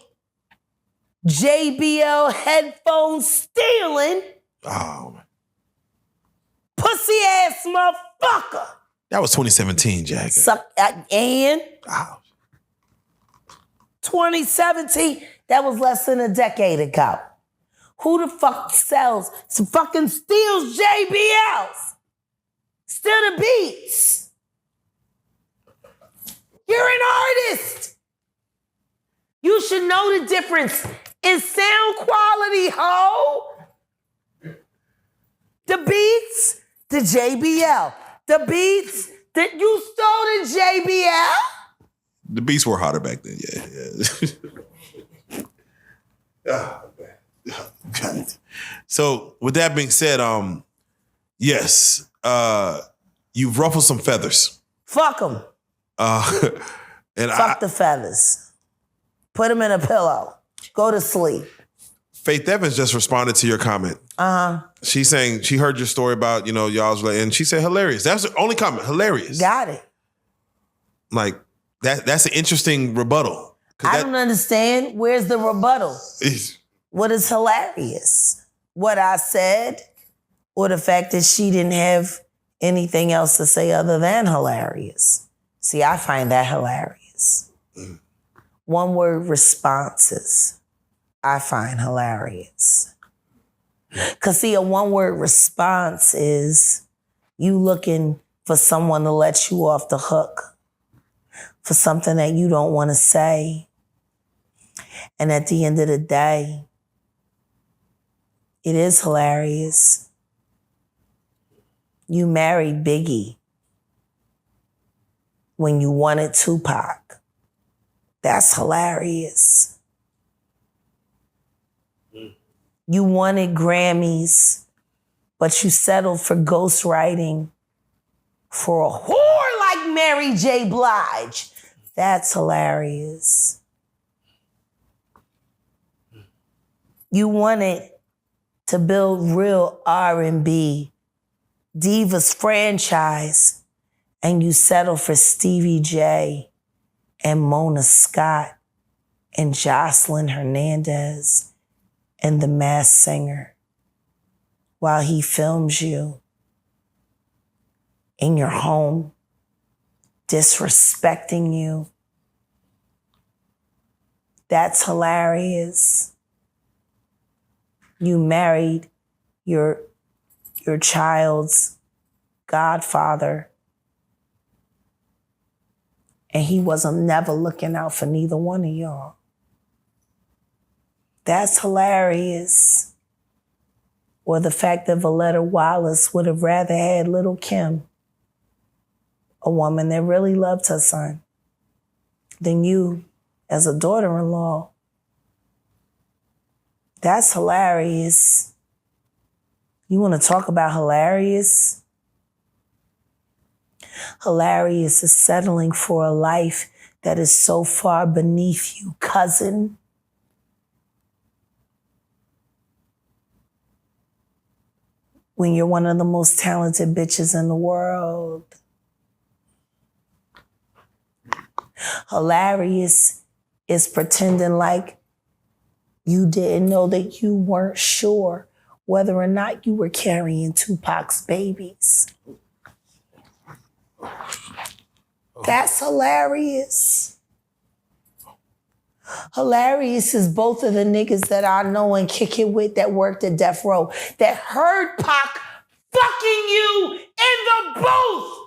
JBL headphone stealing, pussy-ass motherfucker. That was 2017, Jack. And 2017, that was less than a decade ago. Who the fuck fucking steals JBLs? Steal the beats. You're an artist. You should know the difference is sound quality, ho. The beats, the JBL. The beats that you stole the JBL. The beats were hotter back then, yeah. God. So with that being said, yes, you've ruffled some feathers. Fuck them. Fuck the feathers. Put them in a pillow. Go to sleep. Faith Evans just responded to your comment. She's saying she heard your story about, y'all's, and she said hilarious. That's the only comment. Hilarious. Got it. Like that's an interesting rebuttal. I don't understand. Where's the rebuttal? What is hilarious? What I said, or the fact that she didn't have anything else to say other than hilarious? See, I find that hilarious. One word responses, I find hilarious. Because see, a one word response is you looking for someone to let you off the hook for something that you don't want to say. And at the end of the day, it is hilarious. You married Biggie when you wanted Tupac. That's hilarious. You wanted Grammys, but you settled for ghostwriting for a whore like Mary J. Blige. That's hilarious. You wanted to build real R&B divas franchise, and you settled for Stevie J and Mona Scott and Jocelyn Hernandez and The Masked Singer while he films you in your home, disrespecting you. That's hilarious. You married your child's godfather, and he wasn't never looking out for neither one of y'all. That's hilarious. Or the fact that Valletta Wallace would have rather had Little Kim, a woman that really loved her son, than you as a daughter-in-law. That's hilarious. You want to talk about hilarious? Hilarious is settling for a life that is so far beneath you, cousin. When you're one of the most talented bitches in the world. Hilarious is pretending like you didn't know, that you weren't sure whether or not you were carrying Tupac's babies. That's hilarious. Hilarious is both of the niggas that I know and kick it with that worked at Death Row that heard Pac fucking you in the booth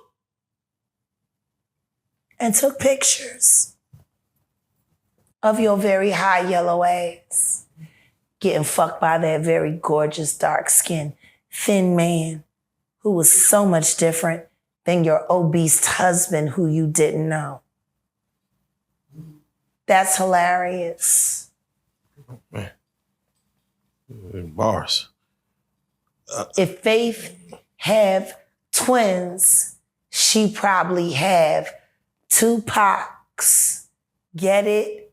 and took pictures of your very high yellow ass getting fucked by that very gorgeous, dark-skinned, thin man who was so much different than your obese husband who you didn't know. That's hilarious. Man. Bars. If Faith have twins, she probably have two Pacs. Get it?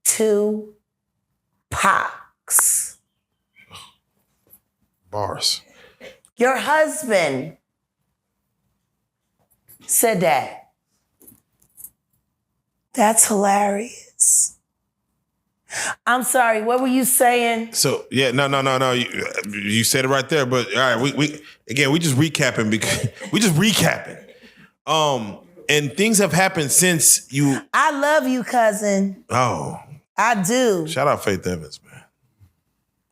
Two Pacs. Bars. Your husband said that. That's hilarious. I'm sorry, what were you saying? So yeah, no. You said it right there. But all right, we just recapping because we just recapping. And things have happened since you. I love you, cousin. Oh, I do. Shout out Faith Evans, man.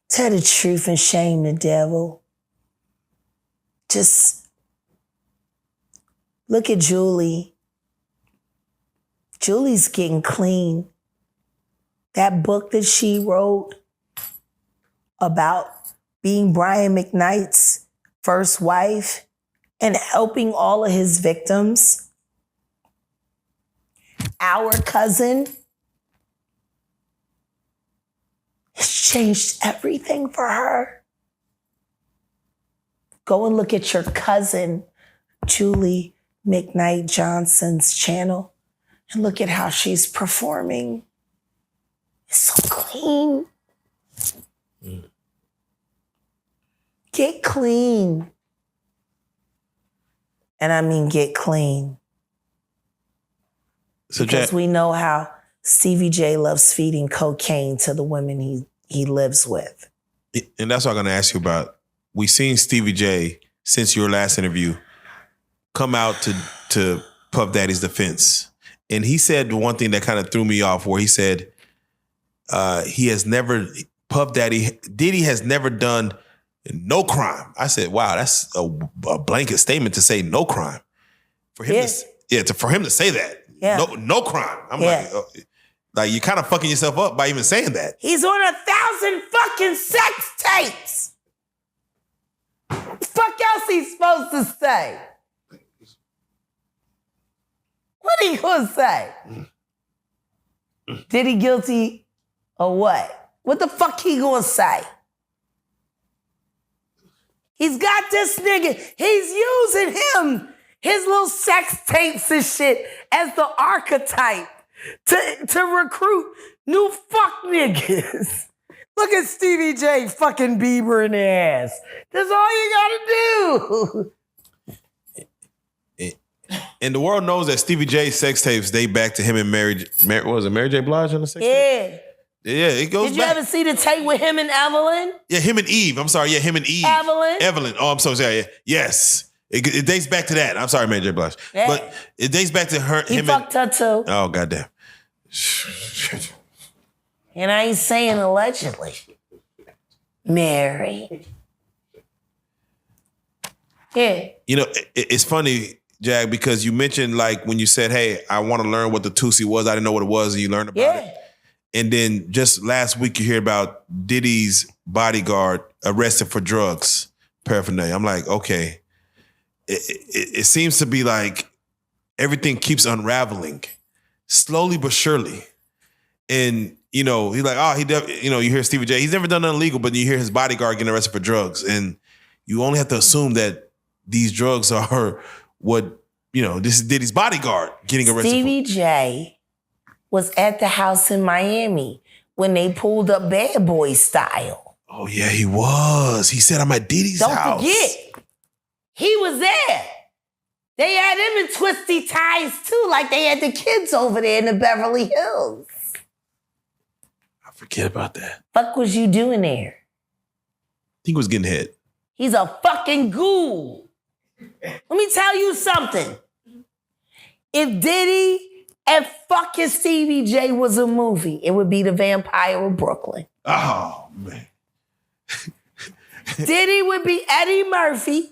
Tell the truth and shame the devil. Just look at Julie. Julie's getting clean. that book that she wrote about being Brian McKnight's first wife and helping all of his victims, our cousin, has changed everything for her. Go and look at your cousin, Julie McKnight Johnson's channel, and look at how she's performing. It's so clean. Get clean. And I mean get clean. So because we know how Stevie J loves feeding cocaine to the women he lives with. And that's what I'm going to ask you about. We've seen Stevie J, since your last interview, come out to Puff Daddy's defense. And he said one thing that kind of threw me off, where he said Diddy has never done no crime. I said, wow, that's a blanket statement to say no crime. For him for him to say that. Yeah. No crime. I'm like you're kind of fucking yourself up by even saying that. He's on 1,000 fucking sex tapes. What the fuck else he's supposed to say? What he gonna say? Did he guilty or what? What the fuck he gonna say? He's got this nigga. He's using him, his little sex tapes and shit, as the archetype to recruit new fuck niggas. Look at Stevie J fucking Bieber in the ass. That's all you gotta do. And the world knows that Stevie J's sex tapes date back to him and Mary J. Blige on the sex tape? Yeah, it goes back. Did you ever see the tape with him and Evelyn? Yeah, him and Eve. I'm sorry. Yeah, him and Eve. Evelyn. Oh, I'm so sorry. Yeah. Yes. It dates back to that. I'm sorry, Mary J. Blige. Yeah. But it dates back to her. He fucked her too. Oh, goddamn. And I ain't saying allegedly. Mary. Yeah. You know, it's funny, Jag, because you mentioned like when you said, hey, I want to learn what the Tusi was. I didn't know what it was. And you learned about it. And then just last week you hear about Diddy's bodyguard arrested for drugs, paraphernalia. I'm like, okay. It seems to be like everything keeps unraveling slowly but surely. And, you know, he's like, you hear Stevie J, he's never done nothing illegal, but you hear his bodyguard getting arrested for drugs. And you only have to assume that these drugs are what, this is Diddy's bodyguard getting arrested Stevie J was at the house in Miami when they pulled up Bad Boy Style. Oh, yeah, he was. He said, I'm at Diddy's house. Don't forget. He was there. They had him in twisty ties too, like they had the kids over there in the Beverly Hills. I forget about that. Fuck was you doing there? He was getting hit. He's a fucking ghoul. Let me tell you something. If Diddy and fucking Stevie J was a movie, it would be The Vampire of Brooklyn. Oh, man. Diddy would be Eddie Murphy.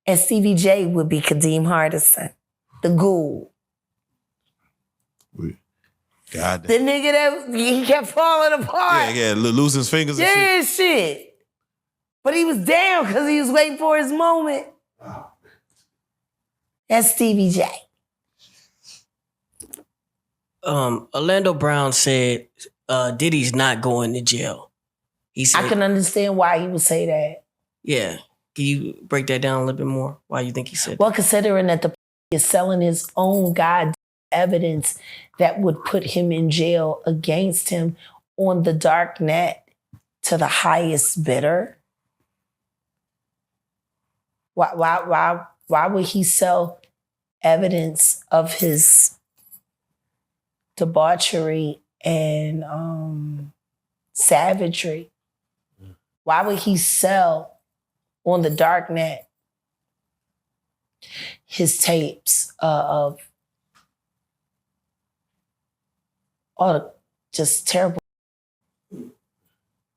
And Stevie J would be Kadeem Hardison, the ghoul. God. The nigga that he kept falling apart. Yeah, losing his fingers and shit. Yeah, shit. But he was down because he was waiting for his moment. Oh. That's Stevie J. Orlando Brown said Diddy's not going to jail. He said, I can understand why he would say that. Yeah. Can you break that down a little bit more? Why you think he said that? Well, considering that the is selling his own evidence that would put him in jail against him on the dark net to the highest bidder. Why would he sell evidence of his debauchery and savagery? Why would he sell on the dark net his tapes of all the just terrible?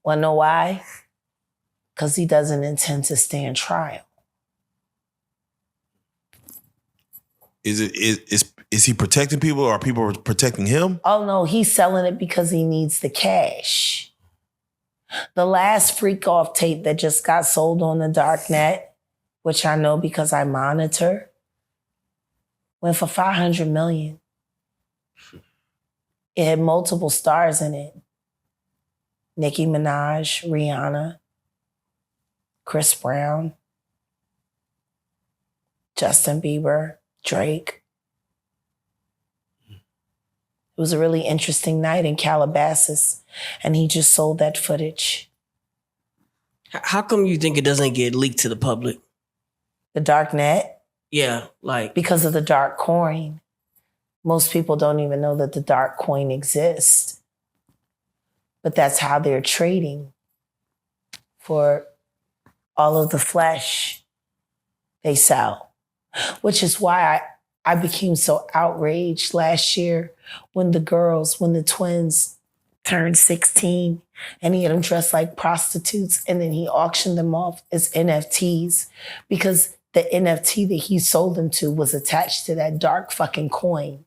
Wanna know why? Because he doesn't intend to stand trial. Is he protecting people or are people protecting him? Oh no, he's selling it because he needs the cash. The last freak off tape that just got sold on the dark net, which I know because I monitor, went for $500 million. It had multiple stars in it. Nicki Minaj, Rihanna, Chris Brown, Justin Bieber, Drake. It was a really interesting night in Calabasas, and he just sold that footage. How come you think it doesn't get leaked to the public? The dark net? Yeah, like because of the dark coin. Most people don't even know that the dark coin exists. But that's how they're trading for all of the flesh they sell. Which is why I became so outraged last year when the twins turned 16 and he had them dressed like prostitutes and then he auctioned them off as NFTs because the NFT that he sold them to was attached to that dark fucking coin.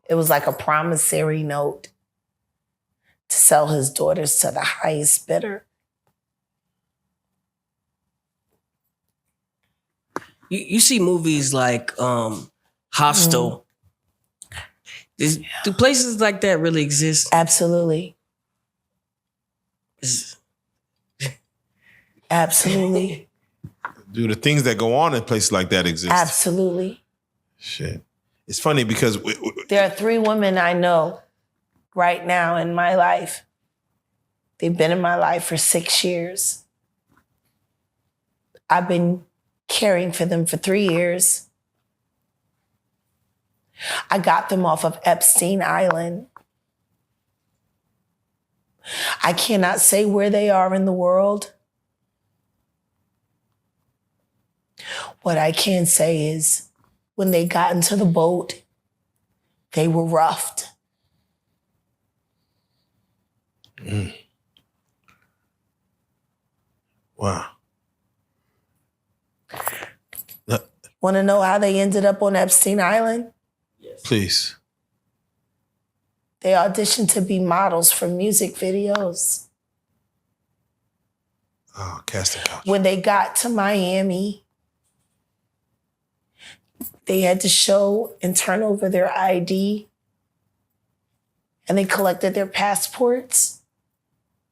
It was like a promissory note to sell his daughters to the highest bidder. you see movies like Hostel. Do places like that really exist? Absolutely. Absolutely. Do the things that go on in places like that exist? Absolutely. Shit. It's funny because there are 3 women I know right now in my life. They've been in my life for 6 years. I've been caring for them for 3 years. I got them off of Epstein Island. I cannot say where they are in the world. What I can say is when they got into the boat, they were roughed. Wow. Want to know how they ended up on Epstein Island? Yes. Please. They auditioned to be models for music videos. Oh, casting couch. When they got to Miami, they had to show and turn over their ID. And they collected their passports.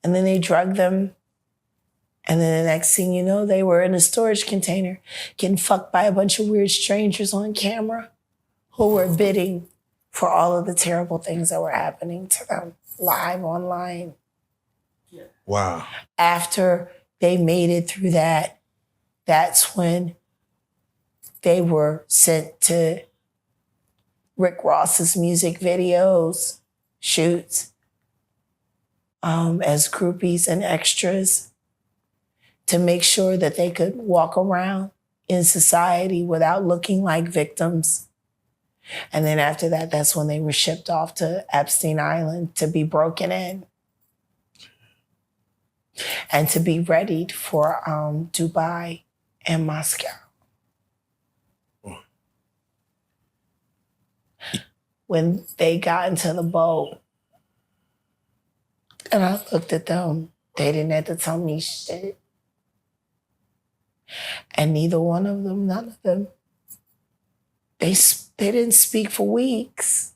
And then they drugged them. And then the next thing you know, they were in a storage container getting fucked by a bunch of weird strangers on camera who were bidding for all of the terrible things that were happening to them live online. Wow. After they made it through that, that's when they were sent to Rick Ross's music videos, shoots, as groupies and extras to make sure that they could walk around in society without looking like victims. And then after that, that's when they were shipped off to Epstein Island to be broken in and to be readied for Dubai and Moscow. When they got into the boat and I looked at them, they didn't have to tell me shit. And neither one of them, none of them, they didn't speak for weeks.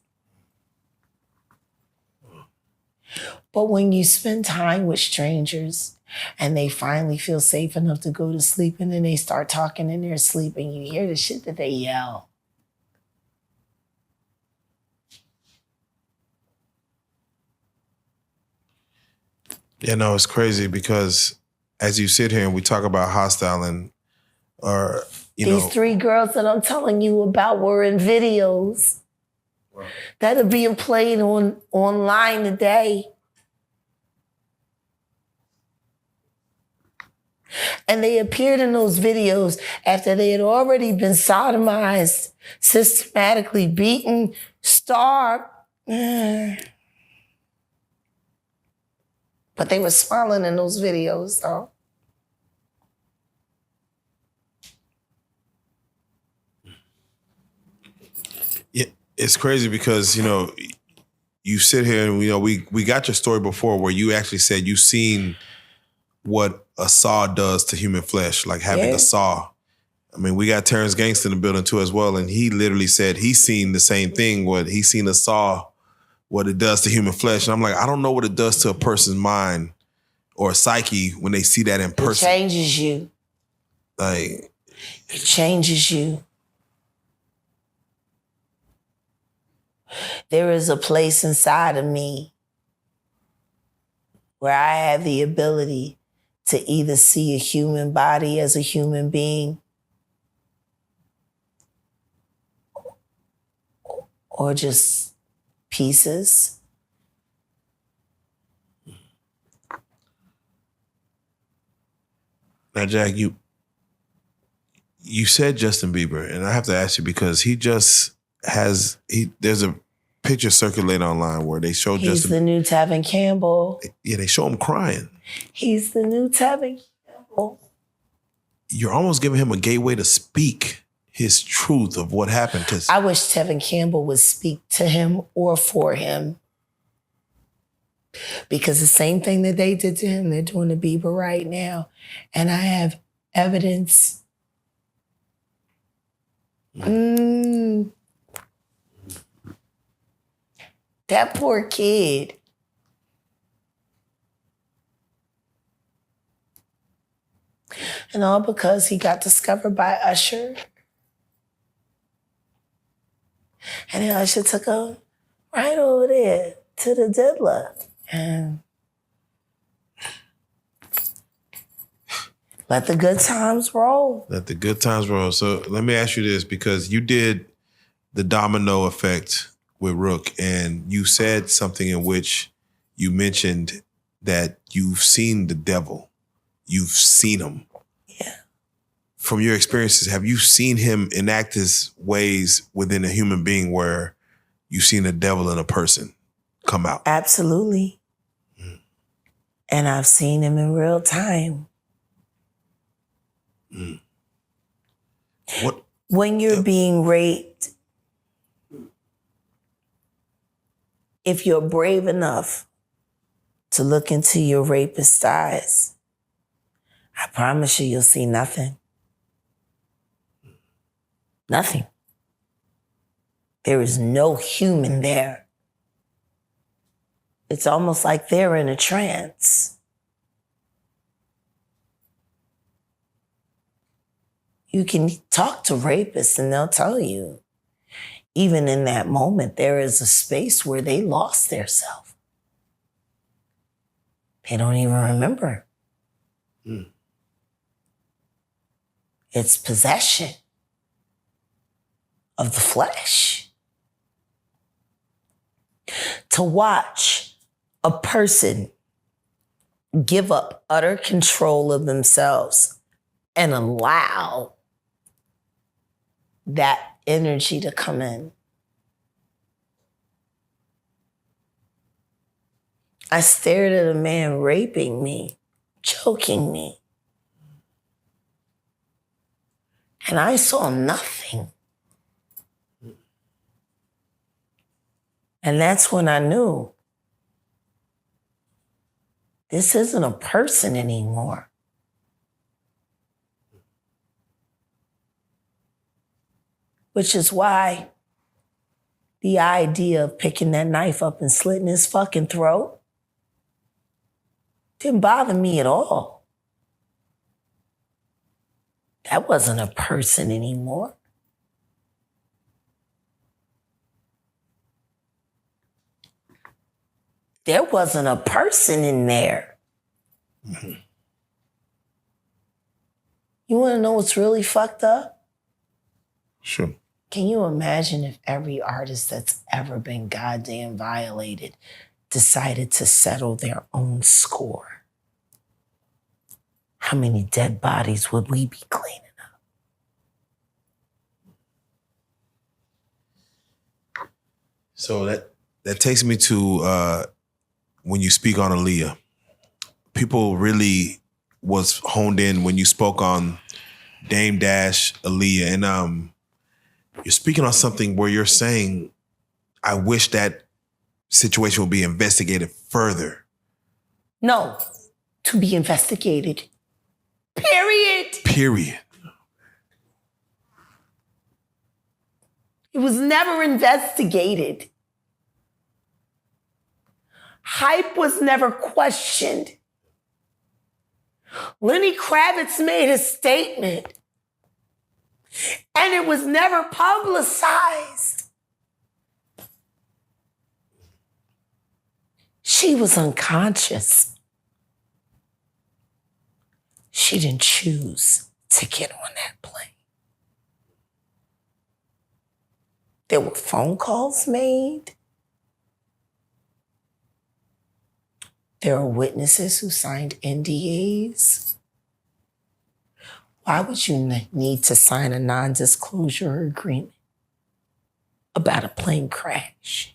But when you spend time with strangers and they finally feel safe enough to go to sleep and then they start talking in their sleep and you hear the shit that they yell. Yeah, no, it's crazy because as you sit here and we talk about Hostile and These 3 girls that I'm telling you about were in videos that are being played online today. And they appeared in those videos after they had already been sodomized, systematically beaten, starved. But they were smiling in those videos, though. It's crazy because, you sit here and, we got your story before where you actually said you seen what a saw does to human flesh, like having a saw. I mean, we got Terrence Gangsta in the building too as well, and he literally said he's seen the same thing, he's seen a saw, what it does to human flesh. And I'm like, I don't know what it does to a person's mind or psyche when they see that in person. It changes you. Like, it changes you. There is a place inside of me where I have the ability to either see a human body as a human being or just pieces. Now, Jack, you said Justin Bieber, and I have to ask you because there's a picture circulating online where they show He's Justin. the new Tevin Campbell. Yeah, they show him crying. He's the new Tevin Campbell. You're almost giving him a gateway to speak his truth of what happened. I wish Tevin Campbell would speak to him or for him. Because the same thing that they did to him, they're doing to Bieber right now. And I have evidence. That poor kid. And all because he got discovered by Usher. And then Usher took him right over there to the diddler. And let the good times roll. Let the good times roll. So let me ask you this, because you did the domino effect with Rook, and you said something in which you mentioned that you've seen the devil. You've seen him. Yeah. From your experiences, have you seen him enact his ways within a human being where you've seen the devil in a person come out? Absolutely. And I've seen him in real time. What? When you're being raped, if you're brave enough to look into your rapist's eyes, I promise you'll see nothing. Nothing. There is no human there. It's almost like they're in a trance. You can talk to rapists and they'll tell you, even in that moment, there is a space where they lost their self. They don't even remember. It's possession of the flesh. To watch a person give up utter control of themselves and allow that energy to come in. I stared at a man raping me, choking me, and I saw nothing. And that's when I knew this isn't a person anymore. Which is why the idea of picking that knife up and slitting his fucking throat didn't bother me at all. That wasn't a person anymore. There wasn't a person in there. You want to know what's really fucked up? Sure. Can you imagine if every artist that's ever been goddamn violated decided to settle their own score? How many dead bodies would we be cleaning up? So that takes me to when you speak on Aaliyah. People really was honed in when you spoke on Dame Dash, Aaliyah, and you're speaking on something where you're saying I wish that situation would be investigated further. No, to be investigated. Period. Period. It was never investigated. Hype was never questioned. Lenny Kravitz made a statement, and it was never publicized. She was unconscious. She didn't choose to get on that plane. There were phone calls made. There are witnesses who signed NDAs. Why would you need to sign a non-disclosure agreement about a plane crash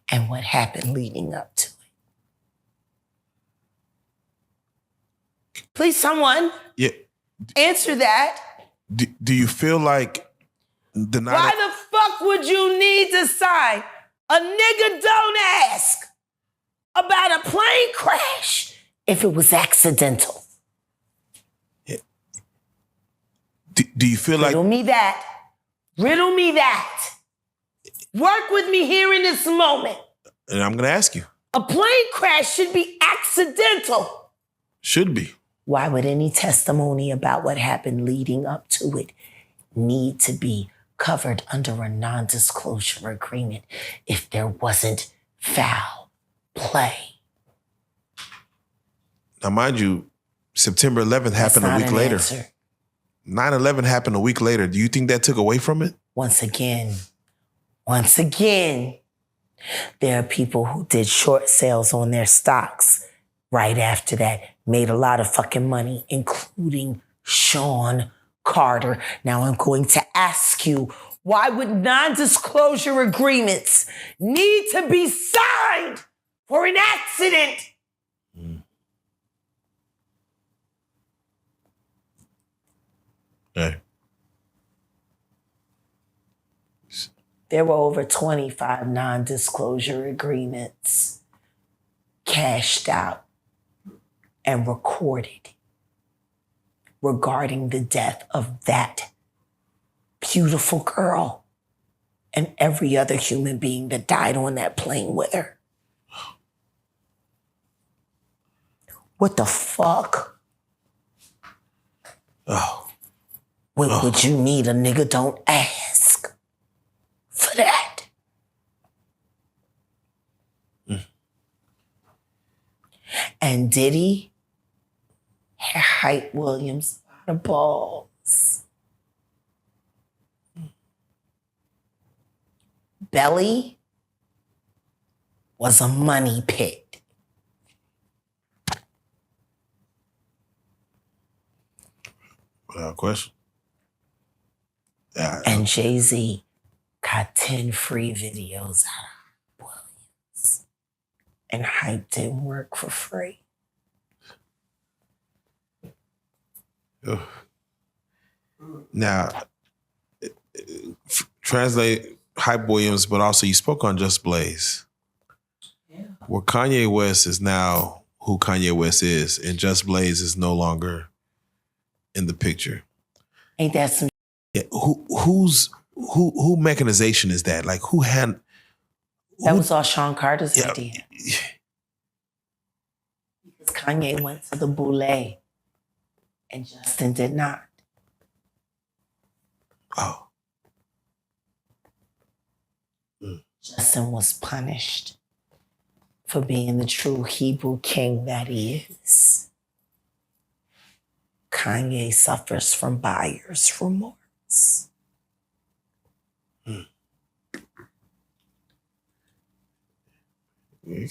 and what happened leading up to it? Please, someone answer that. Do you feel like Why the fuck would you need to sign? A nigga don't ask about a plane crash if it was accidental. Do you feel like... Riddle me that. Riddle me that. Work with me here in this moment. And I'm going to ask you. A plane crash should be accidental. Should be. Why would any testimony about what happened leading up to it need to be covered under a non-disclosure agreement if there wasn't foul play? Now, mind you, September 11th happened a week later. 9/11 happened a week later. Do you think that took away from it? Once again, there are people who did short sales on their stocks right after that, made a lot of fucking money, including Sean Carter. Now I'm going to ask you, why would non-disclosure agreements need to be signed for an accident? Hey. There were over 25 non-disclosure agreements cashed out and recorded regarding the death of that beautiful girl and every other human being that died on that plane with her. What the fuck? Oh. What would you need a nigga don't ask for that? And Diddy had Hype Williams a lot of balls. Belly was a money pit. Without question. And Jay-Z got 10 free videos out of Williams. And Hype didn't work for free. Now, translate Hype Williams, but also you spoke on Just Blaze. Yeah. Where Kanye West is now who Kanye West is, and Just Blaze is no longer in the picture. Ain't that some? Yeah, who mechanization is that? Like that was all Sean Carter's idea. Because Kanye went to the boule and Justin did not. Oh. Justin was punished for being the true Hebrew king that he is. Kanye suffers from buyer's remorse. You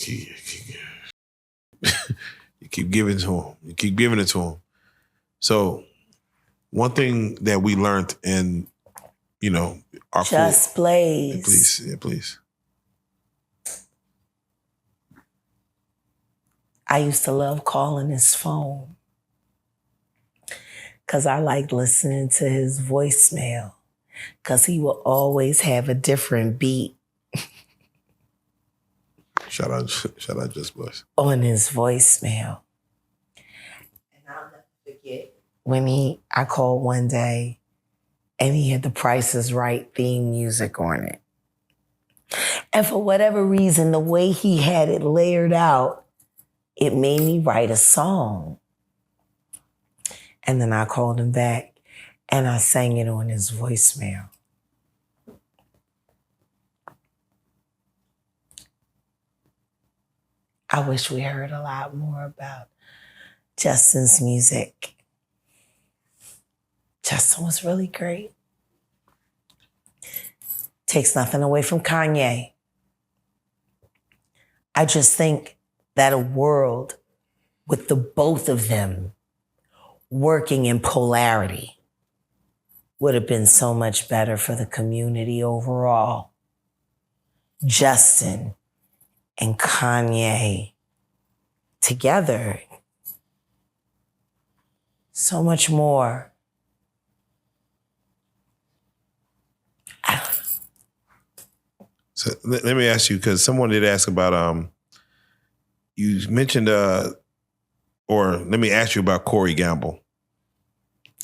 keep giving to him. You keep giving it to him. So one thing that we learned in, our Just Blaze. Please. I used to love calling his phone because I liked listening to his voicemail because he will always have a different beat Shout out Just Bless. On his voicemail. And I'll never forget when I called one day and he had the Price is Right theme music on it. And for whatever reason, the way he had it layered out, it made me write a song. And then I called him back and I sang it on his voicemail. I wish we heard a lot more about Justin's music. Justin was really great. Takes nothing away from Kanye. I just think that a world with the both of them working in polarity would have been so much better for the community overall. Justin and Kanye together, so much more. I don't know. So let me ask you, because someone did ask about you mentioned or let me ask you about Corey Gamble.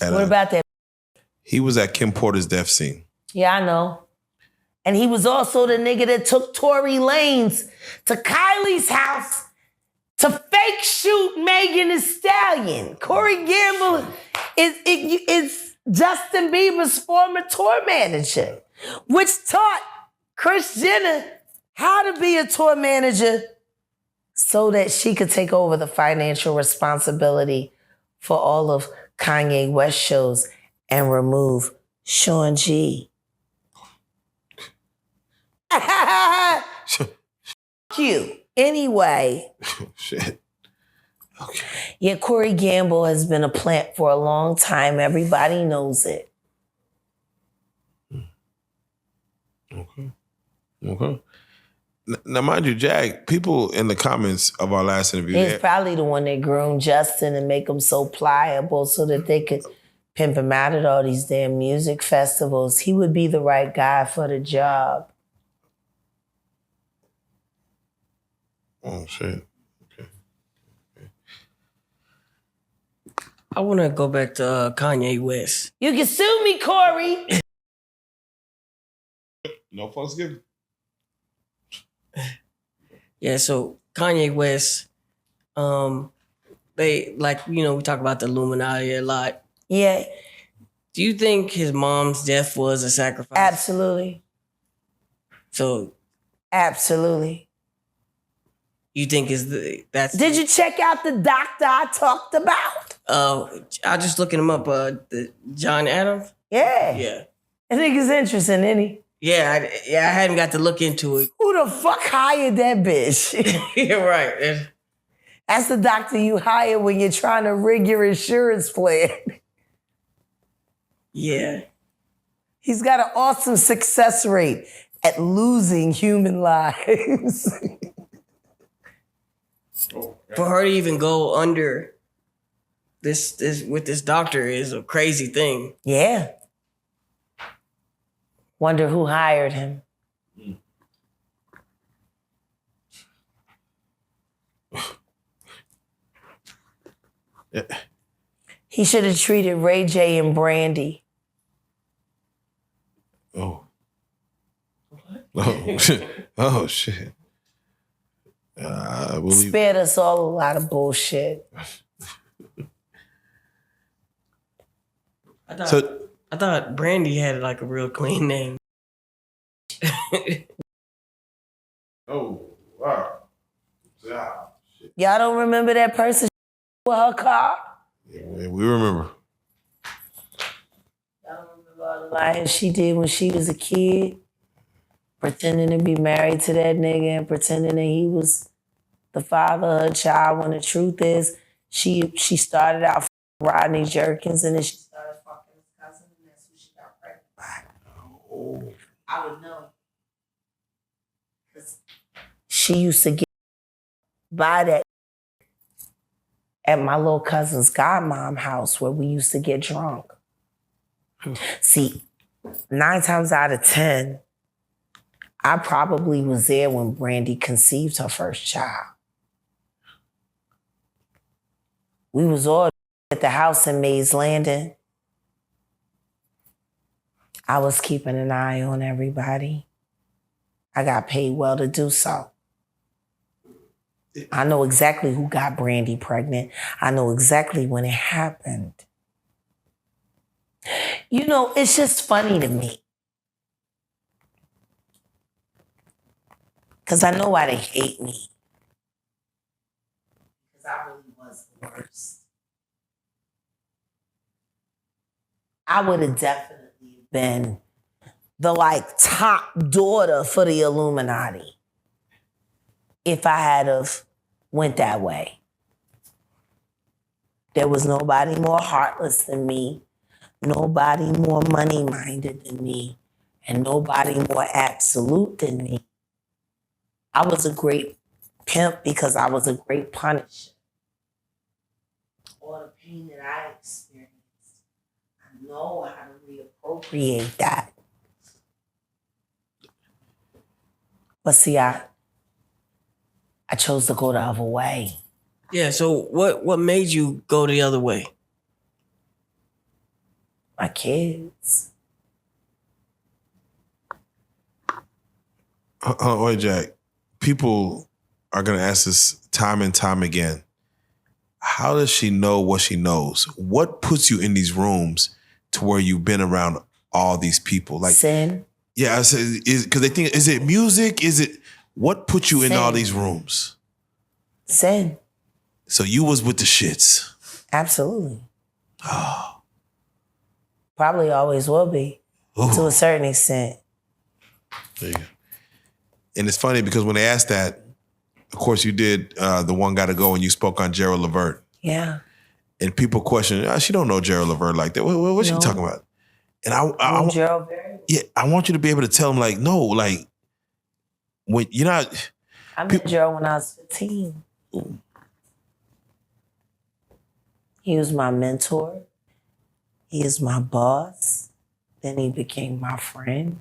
What about that? He was at Kim Porter's death scene. Yeah, I know. And he was also the nigga that took Tory Lanez to Kylie's house to fake shoot Megan Thee Stallion. Corey Gamble is Justin Bieber's former tour manager, which taught Kris Jenner how to be a tour manager so that she could take over the financial responsibility for all of Kanye West shows and remove Sean G. You. Anyway. Shit. Okay. Yeah, Corey Gamble has been a plant for a long time. Everybody knows it. Okay. Now, mind you, Jag, people in the comments of our last interview. He's probably the one that groomed Justin and make him so pliable so that they could pimp him out at all these damn music festivals. He would be the right guy for the job. Oh, shit. Okay. I want to go back to Kanye West. You can sue me, Corey. No fucks given. Yeah, so Kanye West, they we talk about the Illuminati a lot. Yeah. Do you think his mom's death was a sacrifice? Absolutely. So. Absolutely. You think that's? Did you check out the doctor I talked about? I just looking him up. John Adams. Yeah. Yeah. I think it's interesting, isn't he? Yeah, I hadn't got to look into it. Who the fuck hired that bitch? Yeah, right. That's the doctor you hire when you're trying to rig your insurance plan. Yeah. He's got an awesome success rate at losing human lives. For her to even go under this with this doctor is a crazy thing. Yeah. Wonder who hired him. Yeah. He should have treated Ray J and Brandy. Oh. Oh shit. Oh shit. I believe. Spared us all a lot of bullshit. I thought Brandy had like a real clean name. Oh, wow. Yeah. Y'all don't remember that person with her car? Yeah, we remember. Y'all don't remember all the lying she did when she was a kid? Pretending to be married to that nigga and pretending that he was the father of her child when the truth is she started out Rodney Jerkins and then she started fucking his cousin and that's who she got pregnant by. Oh. I would know. Because she used to get by that at my little cousin's godmom house where we used to get drunk. See, 9 times out of 10, I probably was there when Brandy conceived her first child. We was all at the house in Mays Landing. I was keeping an eye on everybody. I got paid well to do so. I know exactly who got Brandy pregnant. I know exactly when it happened. You know, it's just funny to me. Because I know why they hate me. Because I really was the worst. I would have definitely been the top daughter for the Illuminati if I had have went that way. There was nobody more heartless than me, nobody more money-minded than me, and nobody more absolute than me. I was a great pimp because I was a great punisher. All the pain that I experienced, I know how to reappropriate that. But see, I chose to go the other way. Yeah, so what made you go the other way? My kids. Wait, Jack. People are going to ask this time and time again. How does she know what she knows? What puts you in these rooms to where you've been around all these people? Like sin. Yeah, I said, because they think, is it music? Is it, what put you in all these rooms? Sin. So you was with the shits. Absolutely. Probably always will be. Ooh. To a certain extent. There you go. And it's funny because when they asked that, of course you did the One Gotta Go and you spoke on Gerald Levert. Yeah. And people question, she don't know Gerald Levert like that. What's she talking about? And I Gerald very. Yeah, I want you to be able to tell him like, no, like when you're not. I met Gerald when I was 15. Ooh. He was my mentor. He is my boss. Then he became my friend.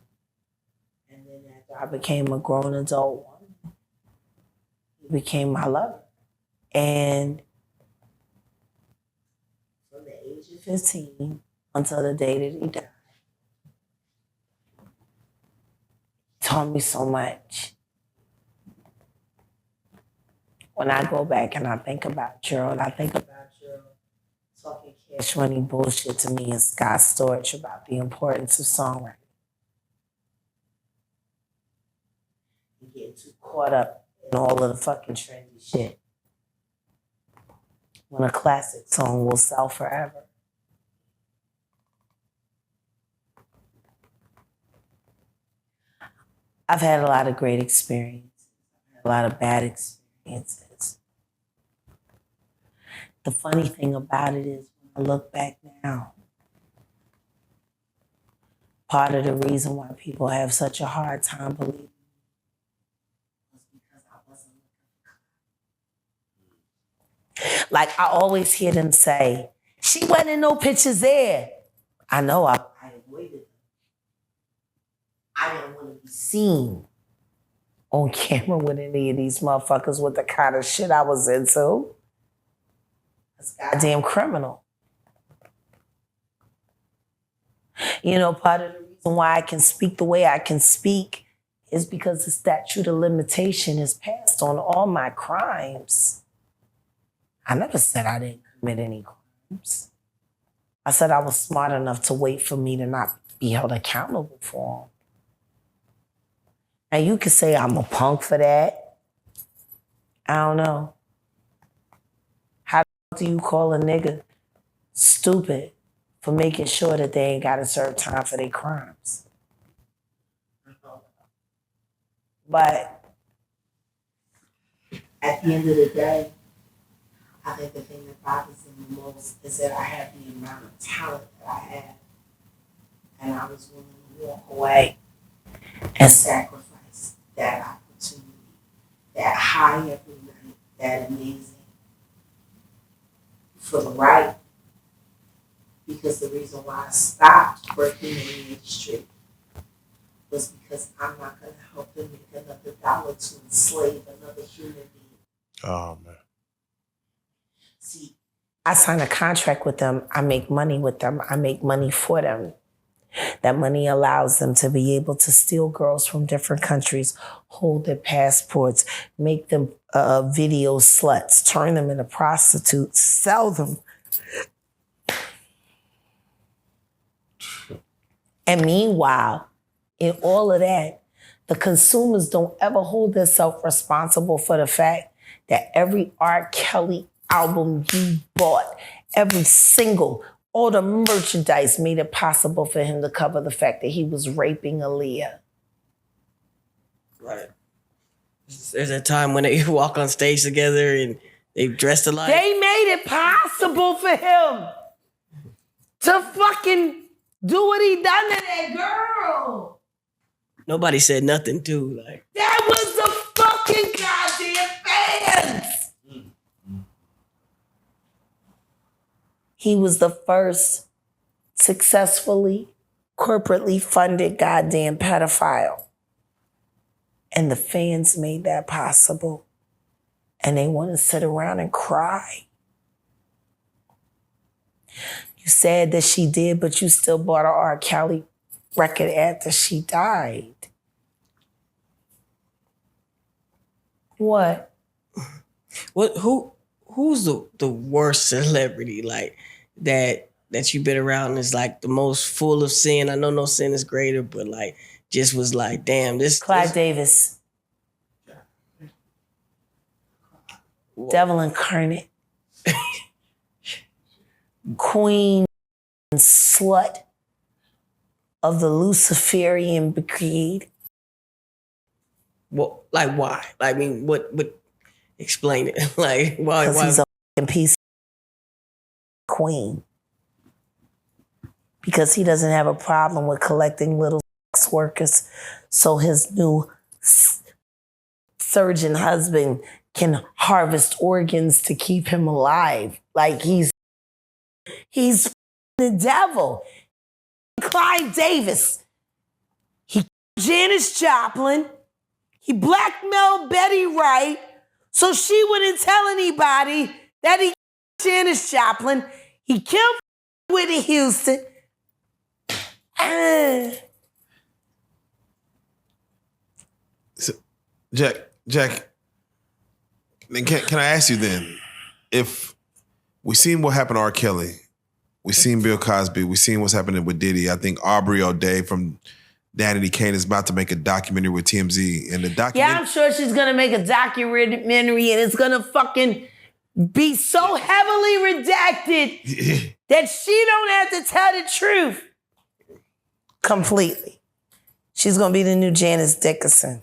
And then after I became a grown adult woman, he became my lover. And from the age of 15 until the day that he died, he taught me so much. When I go back and I think about Gerald, talking cash money bullshit to me and Scott Storch about the importance of songwriting. And getting too caught up in all of the fucking trendy shit. When a classic song will sell forever. I've had a lot of great experiences, a lot of bad experiences. The funny thing about it is, when I look back now, part of the reason why people have such a hard time believing me was because I wasn't looking. Like, I always hear them say, she wasn't in no pictures there. I know, I avoided them. I didn't want to be seen on camera with any of these motherfuckers with the kind of shit I was into. That's goddamn criminal. You know, part of the reason why I can speak the way I can speak is because the statute of limitation is passed on all my crimes. I never said I didn't commit any crimes. I said I was smart enough to wait for me to not be held accountable for them. Now, you could say I'm a punk for that. I don't know. How do you call a nigga stupid for making sure that they ain't got to serve time for their crimes? But at the end of the day, I think the thing that bothers me the most is that I have the amount of talent that I have. And I was willing to walk away and sacrifice that opportunity, that high every night, that amazing, for the right. Because the reason why I stopped working in the industry was because I'm not going to help him make another dollar to enslave another human being. Oh man. See, I sign a contract with them. I make money with them. I make money for them. That money allows them to be able to steal girls from different countries, hold their passports, make them video sluts, turn them into prostitutes, sell them. And meanwhile, in all of that, the consumers don't ever hold themselves responsible for the fact that every R. Kelly album you bought, every single, all the merchandise made it possible for him to cover the fact that he was raping Aaliyah. Right. There's a time when they walk on stage together and they dressed alike. They made it possible for him to fucking do what he done to that girl. Nobody said nothing too. Like That was the fucking goddamn fans. He was the first successfully, corporately funded goddamn pedophile. And the fans made that possible. And they want to sit around and cry. You said that she did, but you still bought an R. Kelly record after she died. What? what? Who's the worst celebrity like that you've been around is like the most full of sin? I know no sin is greater, but like just was like, damn, this Clive Davis. Devil incarnate. Queen slut of the Luciferian breed. Well, like why? I mean, what? Explain it. Like why? Because Why? he's a fucking piece of queen. Because he doesn't have a problem with collecting little sex workers, so his new surgeon husband can harvest organs to keep him alive. Like he's the devil. Clive Davis. He Janis Joplin. He blackmailed Betty Wright so she wouldn't tell anybody that he Janis Joplin. He killed Whitney Houston. So, Jack, can I ask you then, if we seen what happened to R. Kelly, we seen Bill Cosby, we seen what's happening with Diddy. I think Aubrey O'Day from Danity Kane is about to make a documentary with TMZ, and the documentary. Yeah, I'm sure she's gonna make a documentary, and it's gonna fucking be so heavily redacted that she don't have to tell the truth completely. She's gonna be the new Janice Dickinson.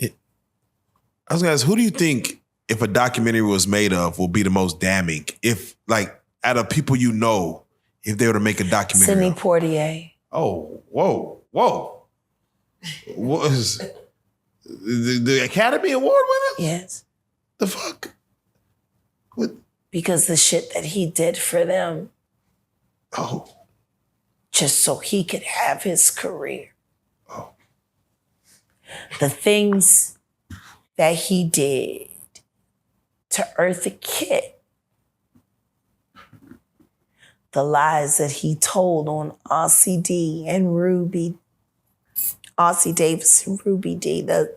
I was gonna ask, who do you think, if a documentary was made of, will be the most damning? If, like, out of people you know, if they were to make a documentary. Sidney Poitier. Oh, whoa. What is the Academy Award winner? Yes. The fuck? What? Because the shit that he did for them. Oh. Just so he could have his career. Oh. The things that he did to Eartha Kitt. The lies that he told on Aussie D and Ruby. Aussie Davis and Ruby D. The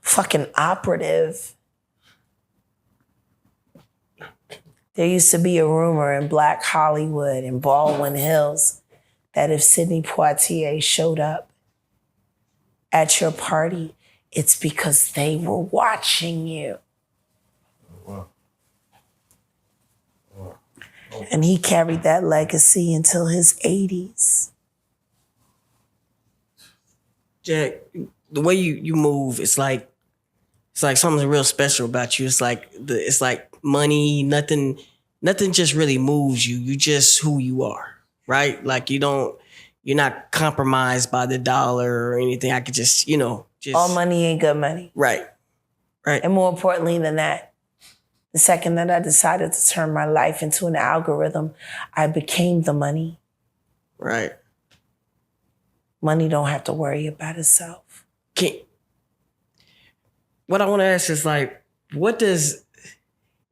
fucking operative. There used to be a rumor in Black Hollywood in Baldwin Hills that if Sidney Poitier showed up at your party, it's because they were watching you. Wow. And he carried that legacy until his 80s. Jack, the way you move, it's like something real special about you. It's like money, nothing just really moves you. You just who you are, right? Like you're not compromised by the dollar or anything. I could just. All money ain't good money. Right. And more importantly than that, The second that I decided to turn my life into an algorithm, I became the money. Right. Money don't have to worry about itself. What I want to ask is like, is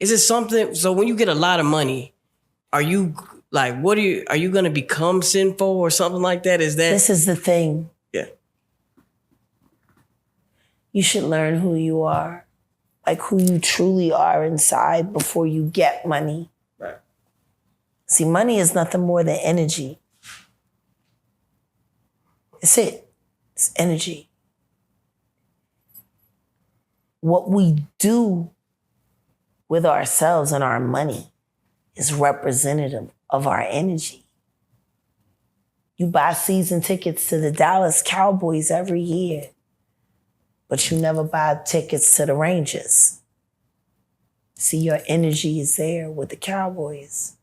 it something, so when you get a lot of money, are you going to become sinful or something like that? This is the thing. Yeah. You should learn who you are, like who you truly are inside before you get money. Right. See, money is nothing more than energy. It's it. It's energy. What we do with ourselves and our money is representative of our energy. You buy season tickets to the Dallas Cowboys every year, but you never buy tickets to the Rangers. See, your energy is there with the Cowboys.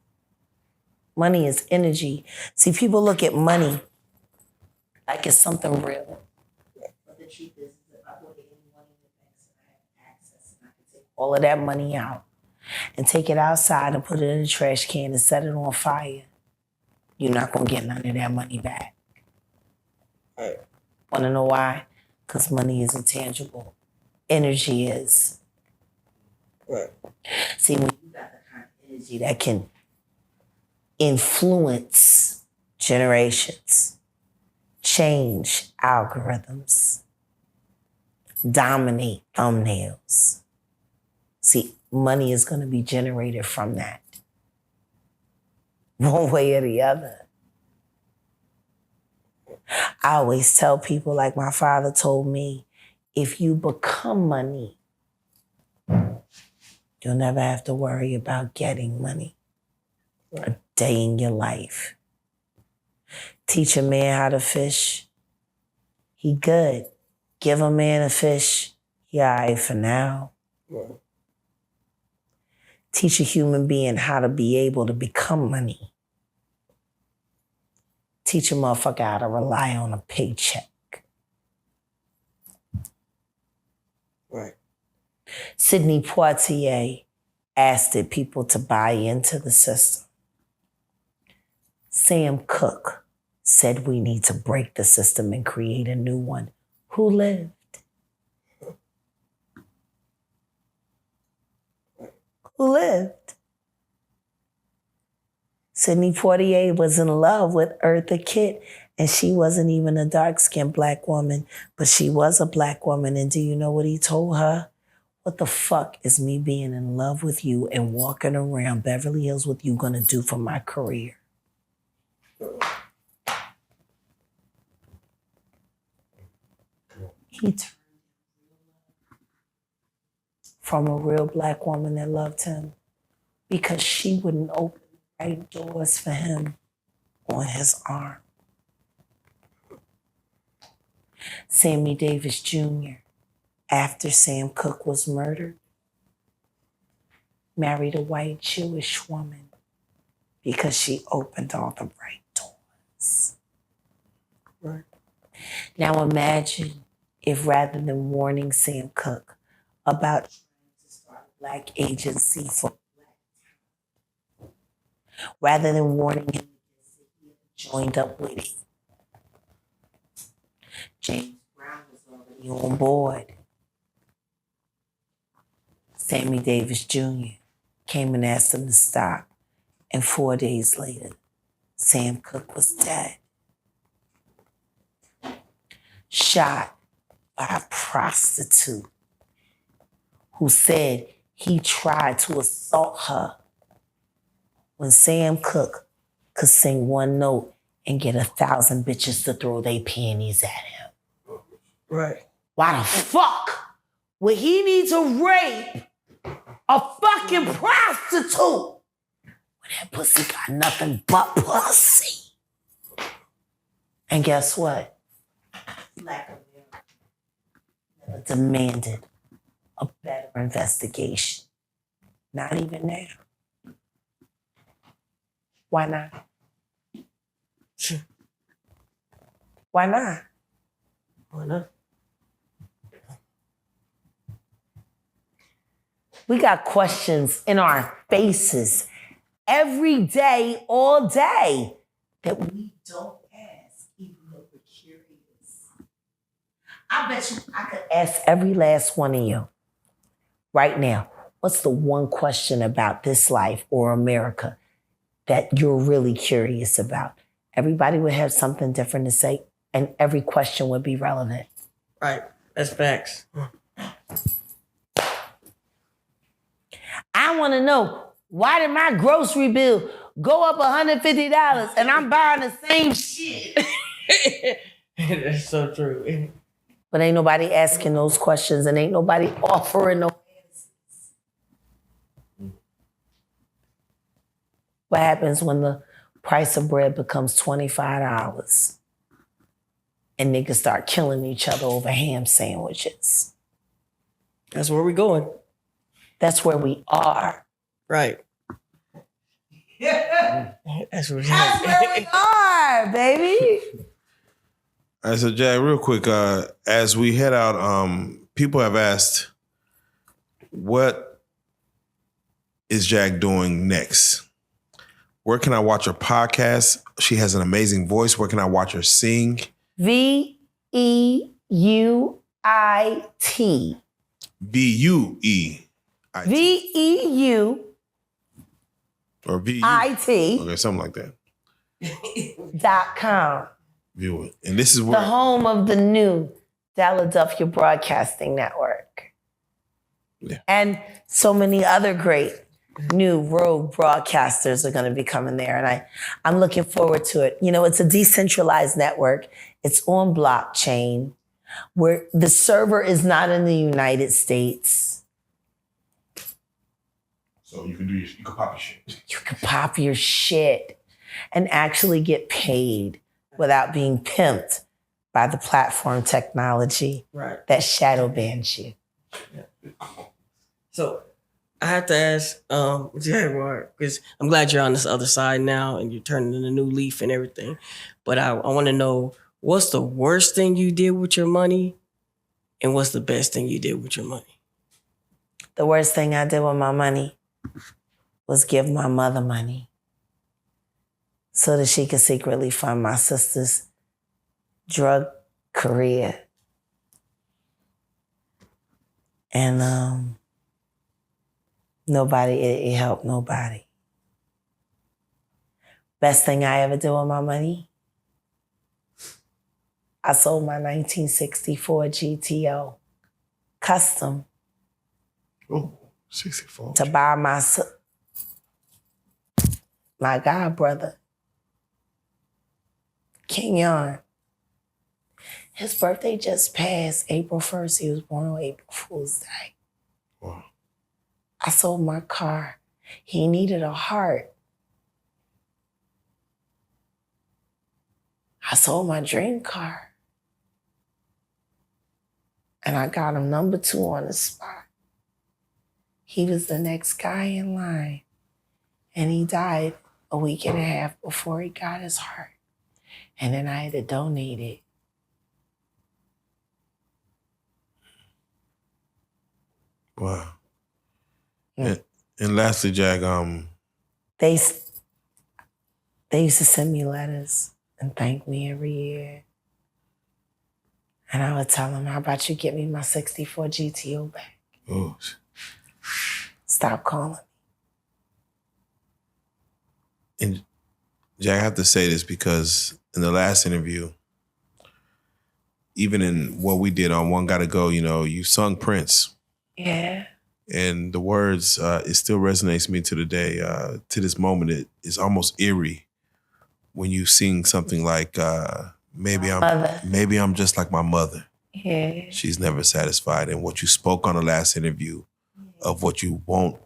Money is energy. See, people look at money like it's something real. But the truth is, if I go to any one of the banks and I have access and I can take all of that money out and take it outside and put it in a trash can and set it on fire, you're not going to get none of that money back. Right. Want to know why? Because money is intangible. Energy is. Right. See, when you got the kind of energy that can influence generations, change algorithms, dominate thumbnails. See, money is going to be generated from that. One way or the other. I always tell people, like my father told me, if you become money, you'll never have to worry about getting money a day in your life. Teach a man how to fish, he good. Give a man a fish, he all right for now. Right. Teach a human being how to be able to become money. Teach a motherfucker how to rely on a paycheck. Right. Sidney Poitier asked people to buy into the system. Sam Cooke said we need to break the system and create a new one. Who lived? Who lived? Sidney Poitier was in love with Eartha Kitt, and she wasn't even a dark-skinned black woman, but she was a black woman. And do you know what he told her? What the fuck is me being in love with you and walking around Beverly Hills with you gonna do for my career? He turned from a real black woman that loved him because she wouldn't open the right doors for him on his arm. Sammy Davis Jr., after Sam Cooke was murdered, married a white Jewish woman because she opened all the right doors. Right. Now imagine if rather than warning Sam Cooke about trying to start a black agency for black talent, rather than warning him because he joined up with it, James Brown was already on board. Sammy Davis Jr. came and asked him to stop, and 4 days later, Sam Cooke was dead. Shot by a prostitute who said he tried to assault her when Sam Cooke could sing one note and get 1,000 bitches to throw their panties at him. Right. Why the fuck would he need to rape a fucking prostitute when that pussy got nothing but pussy? And guess what? Black America never demanded a better investigation. Not even now. Why not? Sure. Why not? Why not? We got questions in our faces every day, all day, that we don't ask, even though we're curious. I bet you I could ask every last one of you right now, what's the one question about this life or America that you're really curious about? Everybody would have something different to say, and every question would be relevant. Right. That's facts. I want to know, why did my grocery bill go up $150 and I'm buying the same shit? That's so true. But ain't nobody asking those questions and ain't nobody offering no answers. What happens when the price of bread becomes $25 and niggas start killing each other over ham sandwiches? That's where we going. That's where we are. Right. That's where we are, baby. All right, so Jack, real quick, as we head out, people have asked, what is Jack doing next? Where can I watch her podcast? She has an amazing voice. Where can I watch her sing? VEUIT. VUE. VEU. Or VU. IT. Okay, something like that. .com. View it. And this is The where home of the new Philadelphia Broadcasting Network. Yeah. And so many other great new rogue broadcasters are going to be coming there. And I'm looking forward to it. You know, it's a decentralized network. It's on blockchain, where the server is not in the United States. So you can pop your shit. You can pop your shit and actually get paid without being pimped by the platform technology that shadow bans you. Yeah. So I have to ask Jaguar, because I'm glad you're on this other side now and you're turning in a new leaf and everything. But I want to know, what's the worst thing you did with your money and what's the best thing you did with your money? The worst thing I did with my money was give my mother money so that she could secretly fund my sister's drug career. And it helped nobody. Best thing I ever did with my money, I sold my 1964 GTO custom. Oh, 64. To buy my god brother, Kenyon. His birthday just passed April 1st. He was born on April Fool's Day. Wow. I sold my car. He needed a heart. I sold my dream car. And I got him number 2 on the spot. He was the next guy in line. And he died a week and a half before he got his heart. And then I had to donate it. Wow. And lastly, Jack, They used to send me letters and thank me every year. And I would tell them, how about you get me my 64 GTO back? Oh. Stop calling me. And Jack, I have to say this because in the last interview, even in what we did on One Gotta Go, you know, you sung Prince. Yeah. And the words, it still resonates me to the day, to this moment. It is almost eerie when you sing something like, maybe I'm just like my mother. Yeah. She's never satisfied. And what you spoke on the last interview of what you want,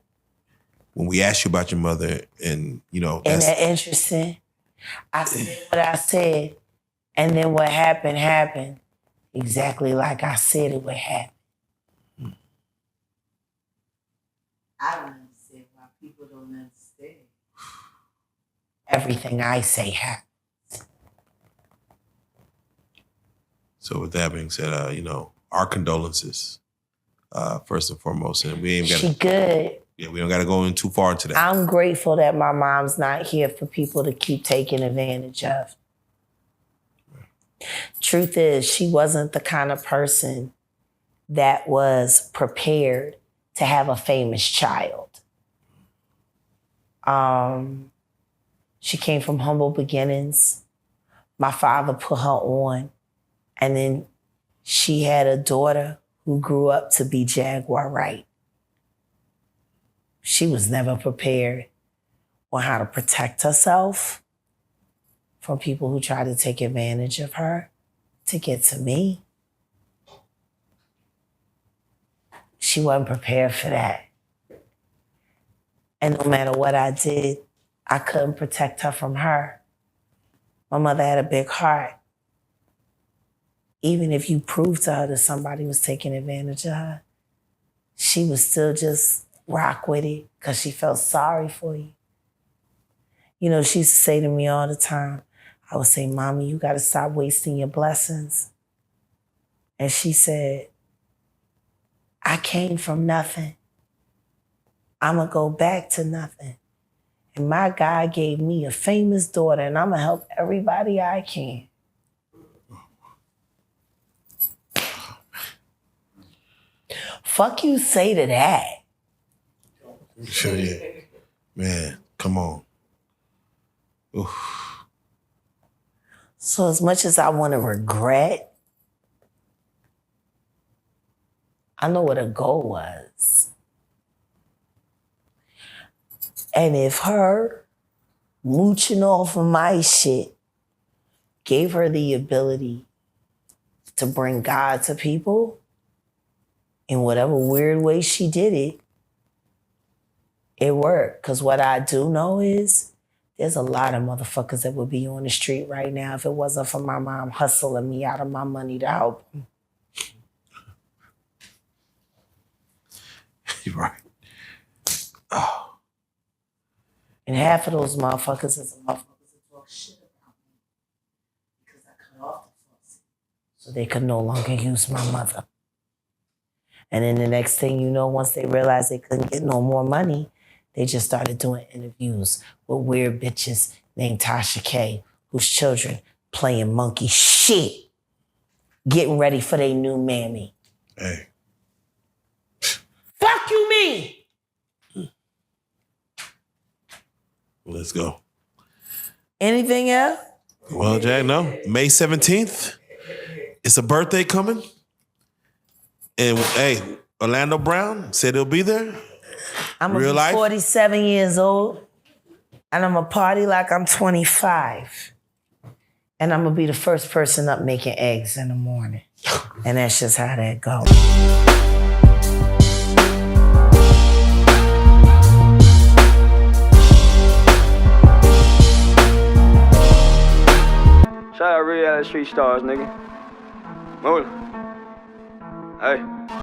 when we asked you about your mother, and you know, Isn't that interesting? I said what I said, and then what happened exactly like I said it would happen. I don't understand why people don't understand. Everything I say happens. So with that being said, you know, our condolences first and foremost, and we ain't got. She good. Yeah, we don't got to go in too far into that. I'm grateful that my mom's not here for people to keep taking advantage of. Truth is, she wasn't the kind of person that was prepared to have a famous child. She came from humble beginnings. My father put her on, and then she had a daughter who grew up to be Jaguar Wright. She was never prepared on how to protect herself from people who try to take advantage of her to get to me. She wasn't prepared for that. And no matter what I did, I couldn't protect her from her. My mother had a big heart. Even if you proved to her that somebody was taking advantage of her, she would still just rock with it because she felt sorry for you. You know, she used to say to me all the time, I would say, Mommy, you got to stop wasting your blessings. And she said, I came from nothing. I'm going to go back to nothing. And my God gave me a famous daughter, and I'm going to help everybody I can. Fuck you say to that. Sure, yeah. Man, come on. Oof. So as much as I want to regret, I know what her goal was. And if her mooching off of my shit gave her the ability to bring God to people in whatever weird way she did it, it worked. Because what I do know is there's a lot of motherfuckers that would be on the street right now if it wasn't for my mom hustling me out of my money to help them. You're right. Oh. And half of those motherfuckers is motherfuckers that talk shit about me because I cut off the faucet so they could no longer use my mother. And then the next thing you know, once they realized they couldn't get no more money, they just started doing interviews with weird bitches named Tasha K, whose children playing monkey shit, getting ready for their new mammy. Hey. Fuck you mean? Let's go. Anything else? Well, Jack, no. May 17th. It's a birthday coming. And hey, Orlando Brown said he'll be there. I'm gonna be 47 years old, and I'm gonna party like I'm 25. And I'm gonna be the first person up making eggs in the morning. And that's just how that goes. Shout out Reallyfe Street Stars, nigga. Move it. Hey.